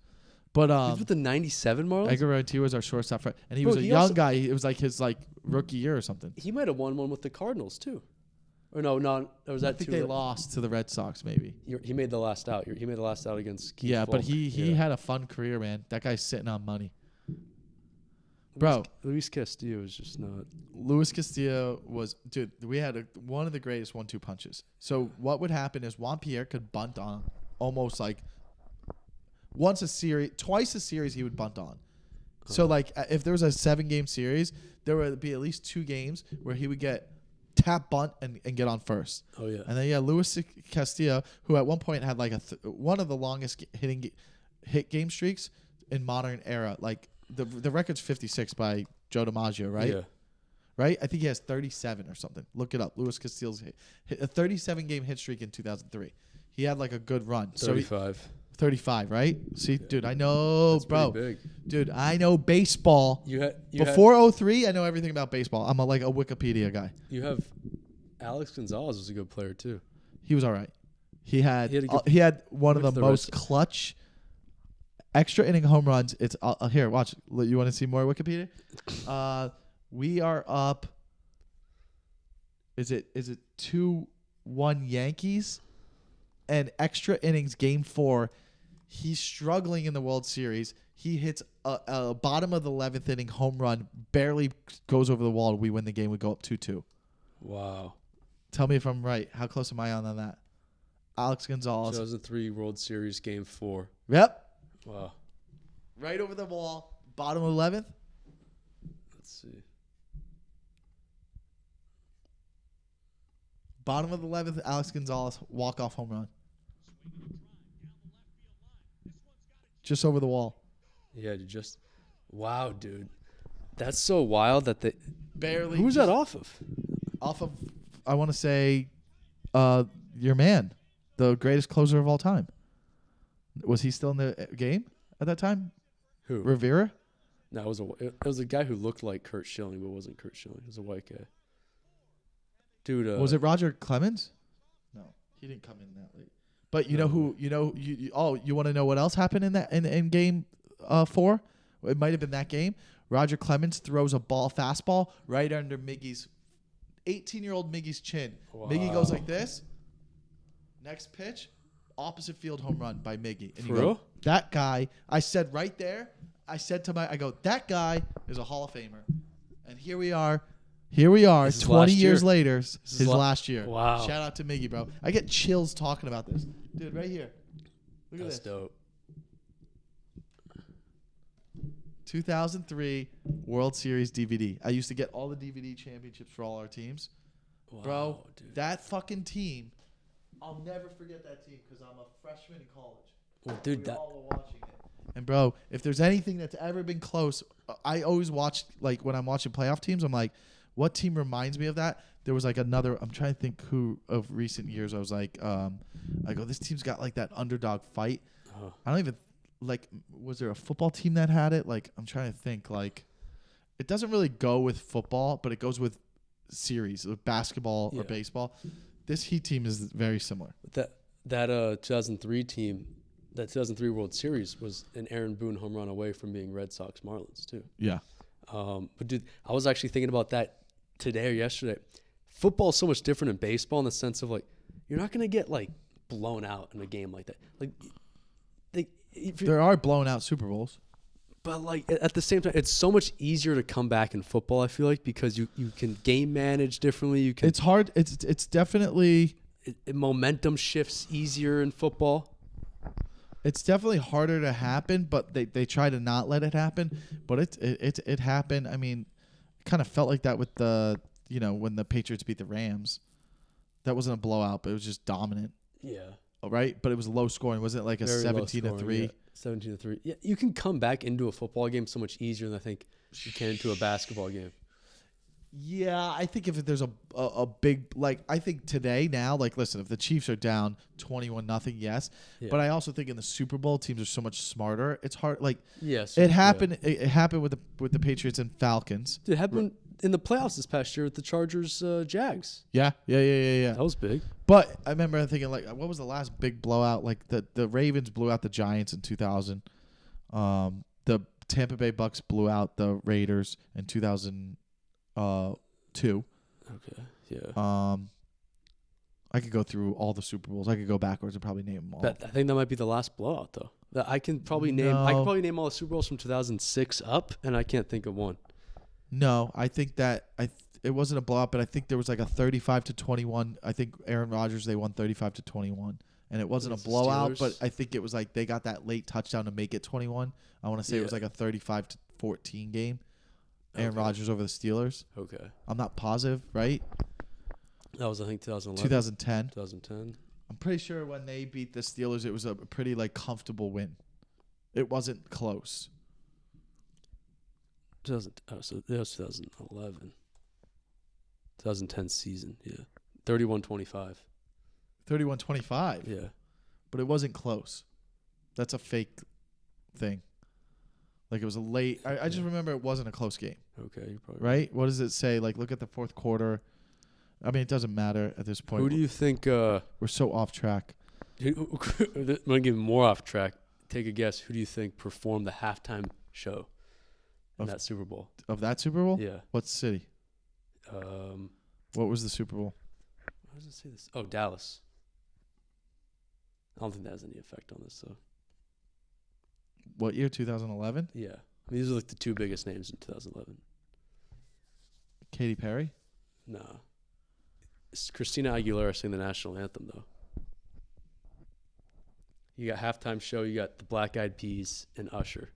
But He was with the '97 Marlins. Edgar Renteria was our shortstop, and he Bro, was a he young also- guy. It was like his rookie year or something. He might have won one with the Cardinals too. Or no, that was I that think two. they lost to the Red Sox, maybe. He made the last out. He made the last out against Keith Yeah, but Falk. he had a fun career, man. That guy's sitting on money. Bro. Luis Castillo was just not. Luis Castillo was, dude, we had one of the greatest 1-2 punches. So what would happen is Juan Pierre could bunt on almost like twice a series he would bunt on. So like if there was a 7-game series, there would be at least 2 games where he would get tap bunt and get on first. Oh yeah. And then you had Luis Castillo, who at one point had like one of the longest hit game streaks in modern era. Like the record's 56 by Joe DiMaggio, right? Yeah. Right? I think he has 37 or something. Look it up. Luis Castillo's hit a 37-game hit streak in 2003. He had like a good run. 35. So 35, right? See, dude, I know, That's bro. pretty big. Dude, I know baseball. Before 03, I know everything about baseball. I'm like a Wikipedia guy. You have Alex Gonzalez was a good player too. He was all right. He had He one of went the to the most Red Sox. clutch extra inning home runs. It's here. Watch. You want to see more Wikipedia? We are up. Is it 2-1 Yankees? And extra innings, game 4. He's struggling in the World Series. He hits a bottom of the 11th inning home run, barely goes over the wall. We win the game. We go up 2-2. Wow. Tell me if I'm right. How close am I on that? Alex Gonzalez. 2003 World Series Game 4. Yep. Wow. Right over the wall. Bottom of 11th. Let's see. Bottom of the 11th, Alex Gonzalez, walk-off home run. Just over the wall. Yeah, just wow, dude. That's so wild that they Barely. Who's that off of? Off of, I want to say, your man, the greatest closer of all time. Was he still in the game at that time? Who? Rivera? No, it was a guy who looked like Kurt Schilling, but wasn't Kurt Schilling. It was a white guy. Dude, Was it Roger Clemens? No, he didn't come in that late. But you know who? You want to know what else happened in that in game 4? It might have been that game. Roger Clemens throws a fastball right under 18-year-old Miggy's chin. Wow. Miggy goes like this. Next pitch, opposite field home run by Miggy. And For you go, real? that guy, I said right there, that guy is a Hall of Famer. And here we are, This is 20 last years year. later, is his last year. Wow. Shout out to Miggy, bro. I get chills talking about this. Dude, right here. Look at That's this. dope. 2003 World Series DVD. I used to get all the DVD championships for all our teams. Wow, Bro, dude. that fucking team, I'll never forget that team because I'm a freshman in college. Well, dude, We that all were watching it. And bro, if there's anything that's ever been close, I always watch, like when I'm watching playoff teams, I'm like, what team reminds me of that? There was like another, I'm trying to think who of recent years I was like, I go, this team's got like that underdog fight. uh, I don't even, like, was there a football team that had it? Like, I'm trying to think, like, it doesn't really go with football, but it goes with series, with basketball Yeah. or baseball. This Heat team is very similar. that 2003 team, that 2003 World Series was an Aaron Boone home run away from being Red Sox Marlins too. Yeah. But dude, I was actually thinking about that today or yesterday. Football is so much different in baseball in the sense of like you're not gonna get like blown out in a game like that. Like There are blown out Super Bowls. But like at the same time, it's so much easier to come back in football. I feel like because you can game manage differently. You can. It's hard. It's definitely. Momentum shifts easier in football. It's definitely harder to happen, but they try to not let it happen. But it happened. I mean, it kind of felt like that with the when the Patriots beat the Rams. That wasn't a blowout, but it was just dominant. Yeah. Right, but it was low scoring. Was it like a 17-3? Yeah. 17-3. Yeah, you can come back into a football game so much easier than I think you can into a basketball game. Yeah, I think if there's a big I think today now listen, if the Chiefs are down 21-0, yes, but I also think in the Super Bowl teams are so much smarter. It's hard yes, it happened. Yeah. It happened with the Patriots and Falcons. It happened in the playoffs this past year with the Chargers Jags. Yeah. That was big. But I remember thinking what was the last big blowout? Like the Ravens blew out the Giants in 2000. The Tampa Bay Bucks blew out the Raiders in 2002. Okay. Yeah. I could go through all the Super Bowls. I could go backwards and probably name them all. I think that might be the last blowout though. I can probably name all the Super Bowls from 2006 up, and I can't think of one. No, I think that it wasn't a blowout, but I think there was like a 35-21. I think Aaron Rodgers, they won 35-21, and it wasn't a blowout, but I think it was like they got that late touchdown to make it 21. I want to say it was like a 35-14 game. Aaron Rodgers over the Steelers. Okay. I'm not positive, right? That was, I think, 2011. 2010. 2010. I'm pretty sure when they beat the Steelers, it was a pretty comfortable win. It wasn't close. So that was 2011. 2010 season, yeah. 31-25. 31-25. Yeah. But it wasn't close. That's a fake thing. It was a late. I just remember it wasn't a close game. Okay, you're probably right. What does it say? Look at the fourth quarter. I mean, it doesn't matter at this point. Who do you think? We're so off track. I'm gonna give more off track. Take a guess. Who do you think performed the halftime show in that Super Bowl? Of that Super Bowl? Yeah. What city? What was the Super Bowl? How does it say this? Oh, Dallas. I don't think that has any effect on this, though. What year? 2011? Yeah. I mean, these are the two biggest names in 2011. Katy Perry? Nah. It's Christina Aguilera sang the national anthem, though. You got halftime show, you got the Black Eyed Peas and Usher.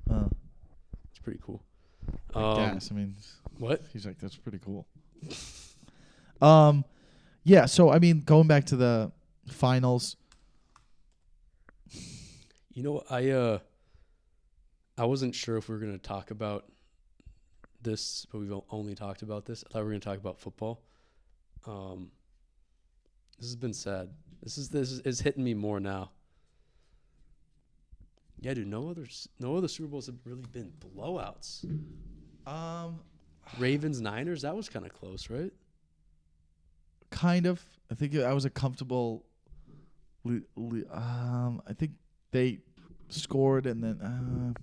It's pretty cool. I guess. I mean, what? He's like, that's pretty cool. Yeah, so I mean, going back to the finals. You know, I wasn't sure if we were going to talk about this, but we've only talked about this. I thought we were going to talk about football. This has been sad. This is hitting me more now. Yeah, dude. No other Super Bowls have really been blowouts. Ravens Niners, that was kind of close, right? Kind of. I think I was a comfortable. I think they scored and then.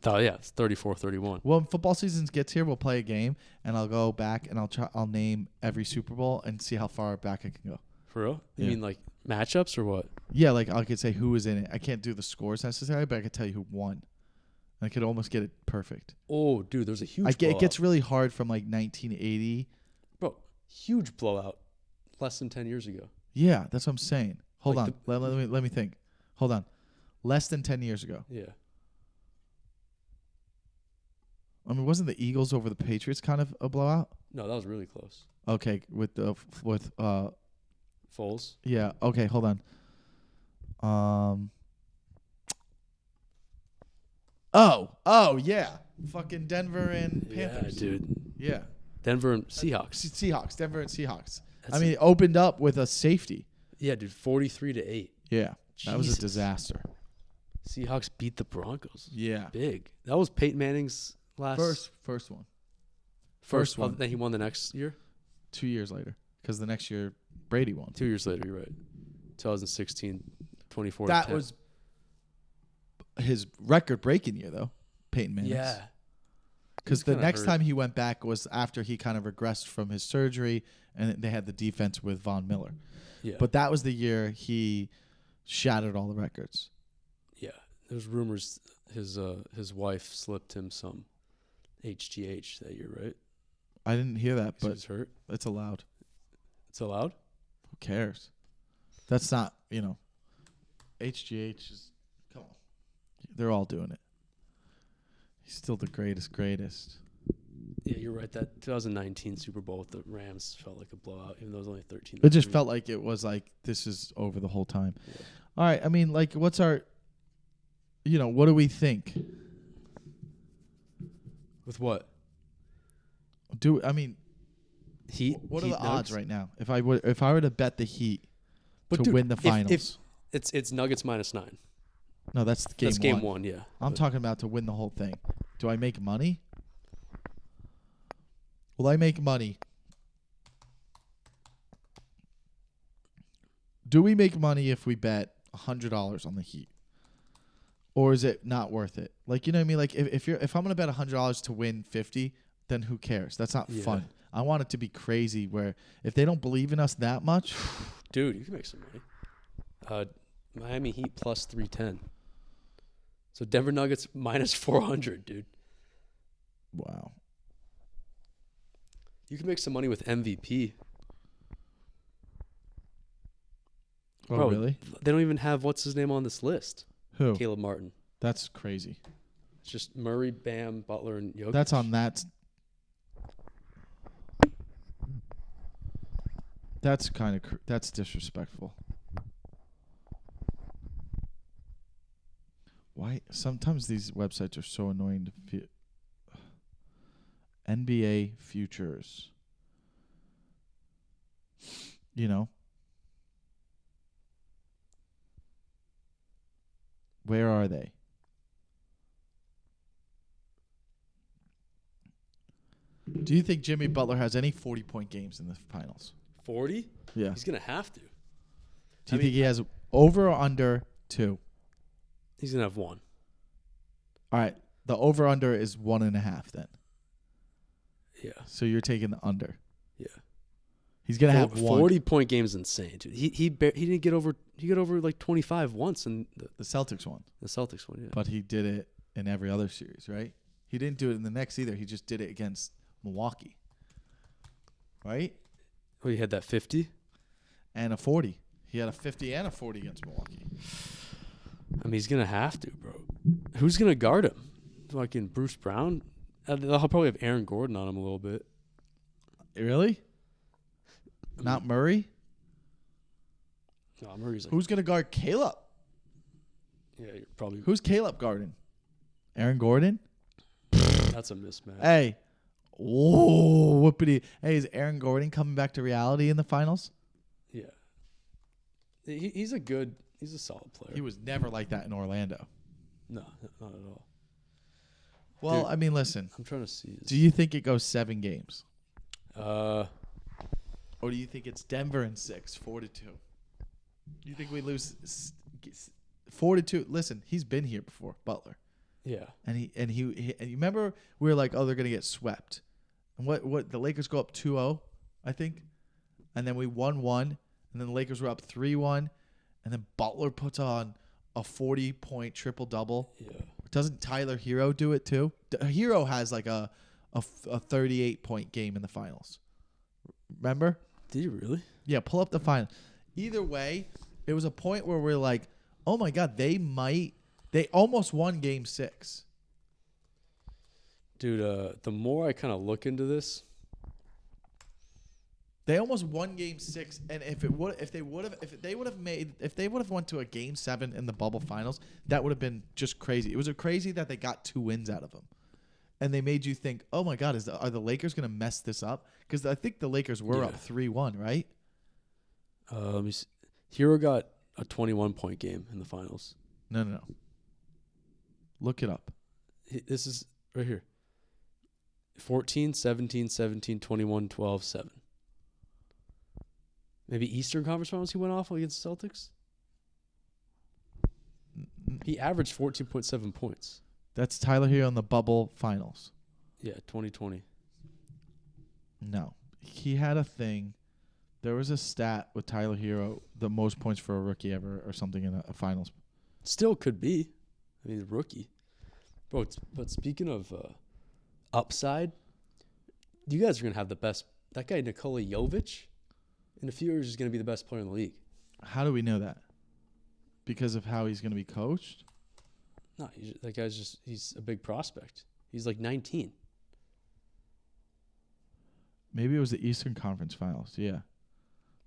Oh yeah, it's 34-31. Well, when football season gets here, we'll play a game, and I'll go back and I'll name every Super Bowl and see how far back I can go. For real? You Yeah. mean like matchups or what? Yeah, I could say who was in it. I can't do the scores necessarily, but I could tell you who won. I could almost get it perfect. Oh, dude, there's a huge It blowout. gets really hard from 1980. Bro, huge blowout less than 10 years ago. Yeah, that's what I'm saying. Hold Like on. Let me think. Hold on. Less than 10 years ago. Yeah. I mean, wasn't the Eagles over the Patriots kind of a blowout? No, that was really close. Okay, with Foles. yeah. Okay, hold on. Oh yeah. Fucking Denver and Panthers. Yeah, dude. Yeah. Denver and Seahawks. Seahawks. Denver and Seahawks. That's I mean, it opened up with a safety. Yeah, dude, 43-8. Yeah. That was a Jesus. disaster. Seahawks beat the Broncos. Yeah. Big. That was Peyton Manning's last First one. first one. Then he won the next year. 2 years later, because the next year Brady won. 2 years later, you're right. 2016. 24. That was his record-breaking year, though, Peyton Manning's. Yeah. Because the next hurt. time he went back was after he kind of regressed from his surgery, and they had the defense with Von Miller. Yeah. But that was the year he shattered all the records. Yeah. There's rumors his wife slipped him some HGH that year, right? I didn't hear that, He but was hurt. it's allowed. It's allowed? Who cares? That's not, HGH is, come on. They're all doing it. He's still the greatest. Yeah, you're right. That 2019 Super Bowl with the Rams felt like a blowout, even though it was only 13. It just felt like it was like, this is over the whole time. Yeah. All right, I mean, like, what's our, what do we think? With what? Heat. What are Heat the odds Nuggets? right now? If I were to bet the Heat But to dude, win the finals. If it's Nuggets -9. No, that's game That's game one, yeah. I'm talking about to win the whole thing. Do I make money? Will I make money? Do we make money if we bet $100 on the Heat? Or is it not worth it? Like, you know what I mean? Like, if I'm going to bet $100 to win 50, then who cares? That's not fun. I want it to be crazy where if they don't believe in us that much. Dude, you can make some money. Miami Heat +310. So Denver Nuggets -400, dude. Wow. You can make some money with MVP. Oh, Bro, really? They don't even have what's his name on this list. Who? Caleb Martin. That's crazy. It's just Murray, Bam, Butler, and Jokic. That's on that. That's kind of that's disrespectful. Why? Sometimes these websites are so annoying to feel. NBA futures. Where are they? Do you think Jimmy Butler has any 40-point games in the finals? 40? Yeah. He's going to have to. Do you think he has over or under 2? He's going to have 1. All right. The over-under is 1.5 then. Yeah. So you're taking the under. Yeah. He's going to have 1. 40-point game is insane, dude. He didn't get over like 25 once in The Celtics won. the Celtics one, yeah. But he did it in every other series, right? He didn't do it in the next either. He just did it against Milwaukee. Right? Oh, he had that 50? And a 40. He had a 50 and a 40 against Milwaukee. I mean, he's going to have to, bro. Who's going to guard him? Fucking Bruce Brown? They'll probably have Aaron Gordon on him a little bit. Really? Not Murray? No, Murray's like... Who's going to guard Caleb? Yeah, you're probably... Who's Caleb guarding? Aaron Gordon? That's a mismatch. Hey. Whoa, whoopity. Hey, is Aaron Gordon coming back to reality in the finals? Yeah. He's a solid player. He was never like that in Orlando. No, not at all. Well, Dude, I mean, listen. I'm trying to see. Do you think it goes 7 games? Uh, Or do you think it's Denver in 6, 4-2? You think we lose 4-2? Listen, he's been here before, Butler. yeah. And you remember we were like, oh, they're gonna get swept. And what the Lakers go up 2-0, I think, and then we won 1, and then the Lakers were up 3-1, and then Butler puts on a 40-point triple double. Yeah. Doesn't Tyler Hero do it too? Hero has like a 38-point game in the finals. Remember? Did you really? Yeah, pull up the final. Either way, it was a point where we're like, oh my God, they almost won game 6. Dude, the more I kind of look into this, They almost won game 6, and if they would have went to a game 7 in the bubble finals, that would have been just crazy. It was crazy that they got 2 wins out of them. And they made you think, oh my God, are the Lakers going to mess this up? Because I think the Lakers were up 3-1, right? let me see. Hero got a 21-point game in the finals. No. Look it up. This is right here. 14, 17, 17, 21, 12, 7. Maybe Eastern Conference Finals he went off against the Celtics? He averaged 14.7 points. That's Tyler Hero in the bubble finals. Yeah, 2020. No. He had a thing. There was a stat with Tyler Hero, the most points for a rookie ever or something in a finals. Still could be. I mean, rookie. Bro, but speaking of upside, you guys are going to have the best. That guy, Nikola Jovic, in a few years is going to be the best player in the league. How do we know that? Because of how he's going to be coached? No, that guy's he's a big prospect. He's like 19. Maybe it was the Eastern Conference Finals. Yeah.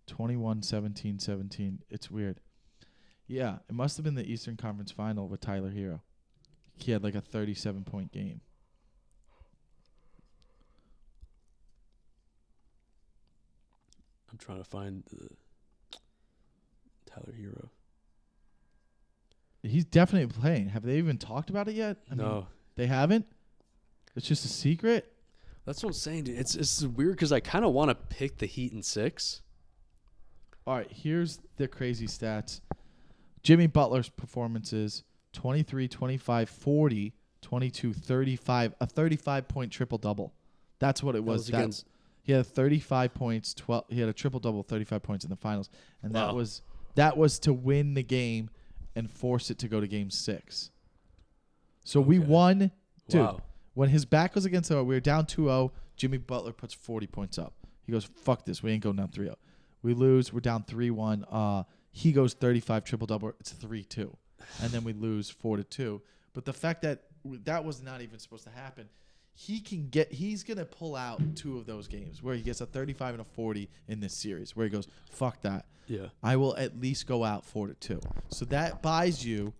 21, 17, 17. It's weird. Yeah, it must have been the Eastern Conference Final with Tyler Hero. He had like a 37-point game. I'm trying to find the Tyler Hero. He's definitely playing. Have they even talked about it yet? I mean, they haven't? It's just a secret? That's what I'm saying, dude. It's weird because I kind of want to pick the Heat in 6. All right, here's the crazy stats. Jimmy Butler's performances, 23, 25, 40, 22, 35, a 35-point triple-double. That's what it was. He had 35 points, 12. He had a triple-double, 35 points in the finals. And wow. that was to win the game and force it to go to game 6. So we won. Dude, wow. When his back was against the we were down 2-0, Jimmy Butler puts 40 points up. He goes, fuck this. We ain't going down 3-0. We lose. We're down 3-1. He goes 35 triple-double. It's 3-2. And then we lose 4-2. But the fact that was not even supposed to happen, he's going to pull out 2 of those games where he gets a 35 and a 40 in this series where he goes, fuck that. Yeah. I will at least go out 4-2. So that buys you.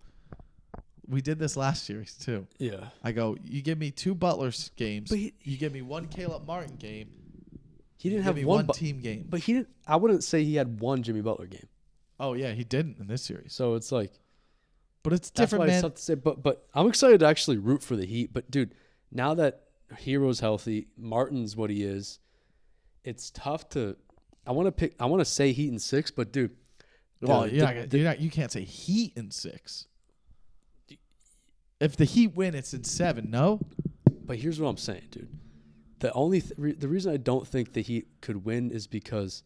We did this last series too. Yeah. I go, you give me 2 Butler games. You give me 1 Caleb Martin game. He didn't have one team game. But he didn't. I wouldn't say he had 1 Jimmy Butler game. Oh yeah, he didn't in this series. So it's like, but it's different, man. It's tough to say. But I'm excited to actually root for the Heat. But dude, now that Hero's healthy, Martin's what he is. It's tough to. I want to say Heat in 6, but dude. Well, you can't say Heat in 6. If the Heat win, it's in 7. No. But here's what I'm saying, dude. The only the reason I don't think the Heat could win is because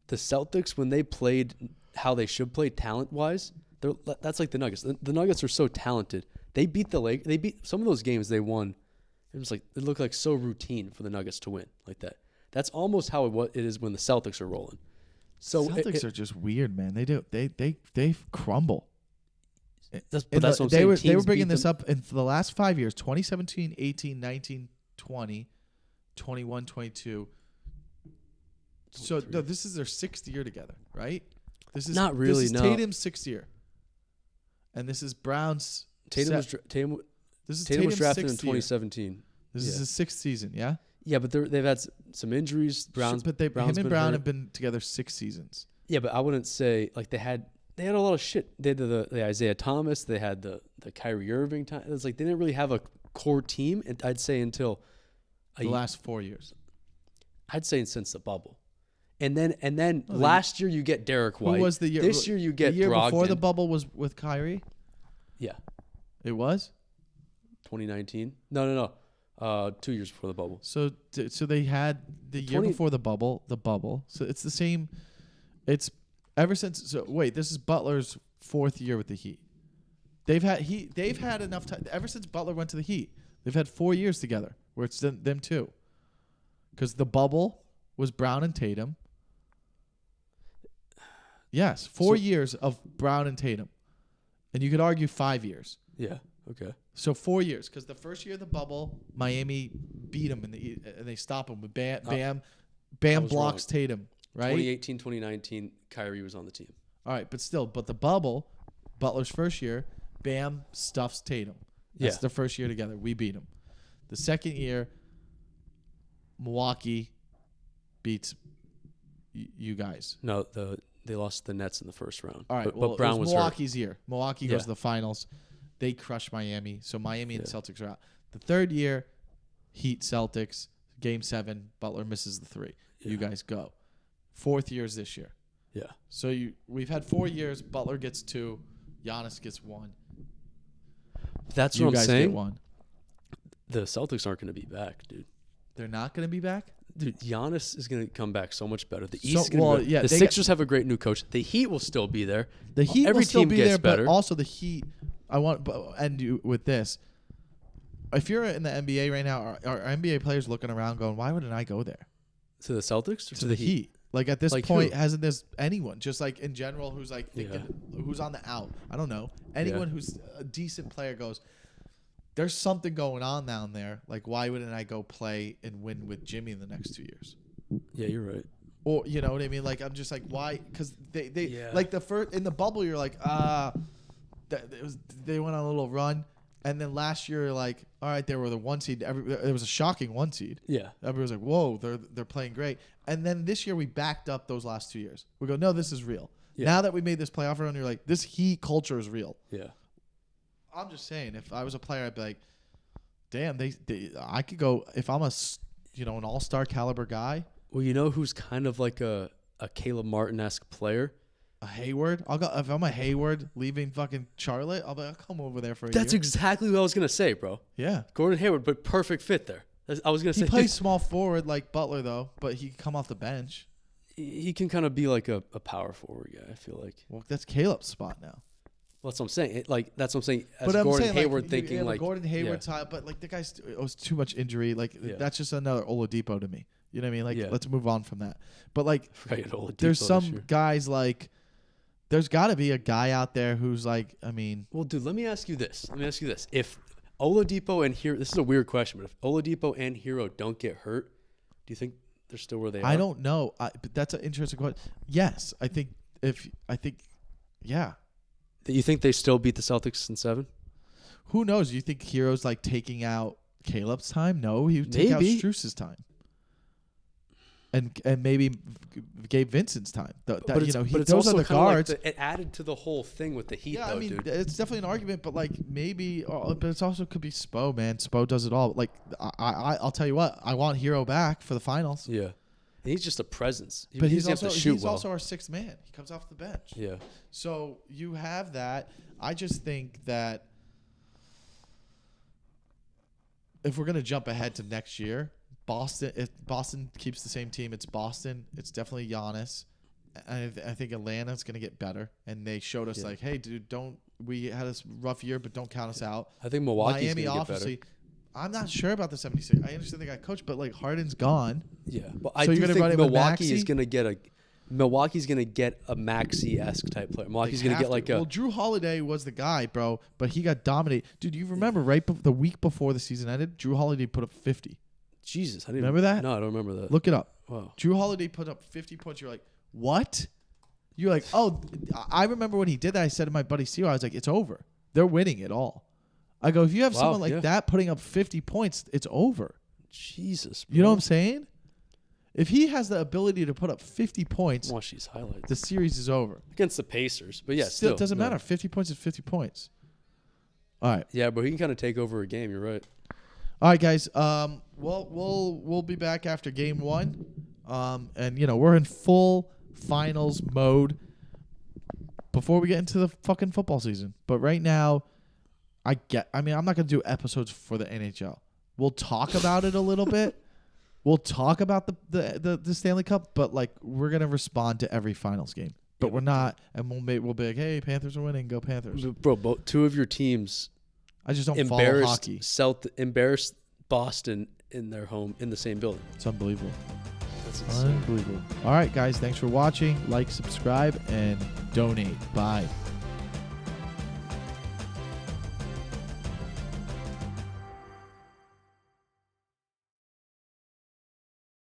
the Celtics, when they played how they should play talent-wise, that's like the Nuggets. The Nuggets are so talented. They beat the Lakers. They beat some of those games they won. It looked like so routine for the Nuggets to win like that. That's almost how it is when the Celtics are rolling. So Celtics are just weird, man. They crumble. That's what I'm saying. They were bringing this up in the last 5 years: 2017, 18, 19, 20, 21, 22. So no, this is their 6th year together, right? This is not really. This is Tatum's 6th year, and this is Brown's. Tatum was drafted in 2017. This is his 6th season, yeah. Yeah, but they've had some injuries. Brown and Brown have been together 6 seasons. Yeah, but I wouldn't say like they had a lot of shit. They had the Isaiah Thomas. They had the Kyrie Irving time. It's like they didn't really have a core team. And I'd say until the last 4 years. I'd say since the bubble, and then last year you get Derek White. Who was the year? This year you get the year Brogdon. Before the bubble was with Kyrie. Yeah, it was 2019. No. 2 years before the bubble. So they had the year before the bubble. So it's the same. It's ever since. So wait, this is Butler's 4th year with the Heat. They've had enough time ever since Butler went to the Heat. They've had 4 years together where it's them two. Because the bubble was Brown and Tatum. Yes, 4 years of Brown and Tatum, and you could argue 5 years. Yeah. Okay. So 4 years, because the first year of the bubble, Miami beat them and they stop them with Bam blocks wrong. Tatum, right? 2018, 2019, Kyrie was on the team. All right, but the bubble, Butler's first year, Bam stuffs Tatum. That's the first year together. We beat them. The second year, Milwaukee beats you guys. No, they lost the Nets in the first round. All right, but Brown was Milwaukee's hurt. year. Milwaukee goes to the finals. They crush Miami, so Miami and Celtics are out. The third year, Heat Celtics, Game 7. Butler misses the 3. Yeah. You guys go. 4th year is this year. Yeah. So we've had 4 years. Butler gets 2, Giannis gets 1, That's You what I'm guys saying. get one. The Celtics aren't going to be back, dude. They're not going to be back? Dude, Giannis is going to come back so much better. The East So- is going to well, be better. yeah, The they Sixers have a great new coach. The Heat will still be there. The Heat Every will still team be gets there, better. but also the Heat. I want to end you with this. If you're in the NBA right now, are NBA players looking around going, why wouldn't I go there? To the Celtics or To the Heat. Like at this Like point, who? hasn't this anyone, just like in general, who's like thinking, who's on the out? I don't know. Anyone who's a decent player goes, there's something going on down there. Like, why wouldn't I go play and win with Jimmy in the next 2 years? Yeah, you're right. Or you know what I mean? Like I'm just like, why? Because they like the first in the bubble, you're like, they went on a little run, and then last year, like, all right, they were the 1 seed. It was a shocking 1 seed. Yeah. Everybody was like, whoa, they're playing great. And then this year we backed up those last 2 years. We go, no, this is real. Yeah. Now that we made this playoff run, you're like, this Heat culture is real. Yeah. I'm just saying, if I was a player, I'd be like, damn, I could go if I'm an all-star caliber guy. Well, you know who's kind of like a Caleb Martin-esque player? A Hayward. I'll go if I'm a Hayward leaving fucking Charlotte. I'll be like, I'll come over there for a That's year. exactly what I was gonna say, bro. Yeah. Gordon Hayward, but perfect fit there. I was gonna say He plays small forward like Butler though, but he can come off the bench. he can kind of be like a power forward guy. I feel like. Well, that's Caleb's spot now. Well, that's what I'm saying. That's what I'm saying. As But I'm Gordon saying, Hayward like, thinking like Gordon Hayward type, but like the guy's it was too much injury. Like that's just another Oladipo to me. You know what I mean? Like let's move on from that. But like there's some guys like there's got to be a guy out there who's like, I mean, well, dude, let me ask you this. If Oladipo and Hero, this is a weird question, but if Oladipo and Hero don't get hurt, do you think they're still where they are? I don't know. But that's an interesting question. Yes, I think yeah. You think they still beat the Celtics in 7? Who knows? You think Hero's like taking out Caleb's time? No, he would take out Strus's time. And maybe Gabe Vincent's time. Those are the guards. Like it added to the whole thing with the Heat, yeah, though, I mean, dude. it's definitely an argument, but like maybe, but it's also could be Spo, man. Spo does it all. Like I'll tell you what, I want Hero back for the finals. Yeah, and he's just a presence. But he's also our sixth man. He comes off the bench. Yeah. So you have that. I just think that if we're gonna jump ahead to next year. Boston, if Boston keeps the same team, it's Boston. It's definitely Giannis. I think Atlanta's going to get better. And they showed us like, hey, dude, we had a rough year, but don't count us out. I think Milwaukee's going to get better. I'm not sure about the 76ers. I understand they got coached, but like Harden's gone. Yeah. But I do think Milwaukee's going to get a Maxey-esque type player. Milwaukee's going to get like a... Well, Drew Holiday was the guy, bro, but he got dominated. Dude, you remember the week before the season ended, Drew Holiday put up 50. Jesus, I didn't remember that? No, I don't remember that. Look it up. Wow. Drew Holiday put up 50 points. You're like, what? You're like, oh, I remember when he did that. I said to my buddy Ciro, I was like, it's over. They're winning it all. I go, if you have someone like that putting up 50 points, it's over. Jesus, bro. You know what I'm saying? If he has the ability to put up 50 points, watch these highlights. The series is over against the Pacers. But yeah, still it doesn't matter. 50 points is 50 points. All right. Yeah, but he can kind of take over a game. You're right. All right, guys. We'll be back after game 1, and we're in full finals mode before we get into the fucking football season. But right now, I'm not gonna do episodes for the NHL. We'll talk about it a little bit. We'll talk about the Stanley Cup, but like we're gonna respond to every finals game. But we're not, and we'll be like, hey, Panthers are winning, go Panthers, bro. Two of your teams. I just don't follow hockey. Embarrassed Boston in their home in the same building. It's unbelievable. That's insane. Unbelievable. All right, guys. Thanks for watching. Like, subscribe, and donate. Bye.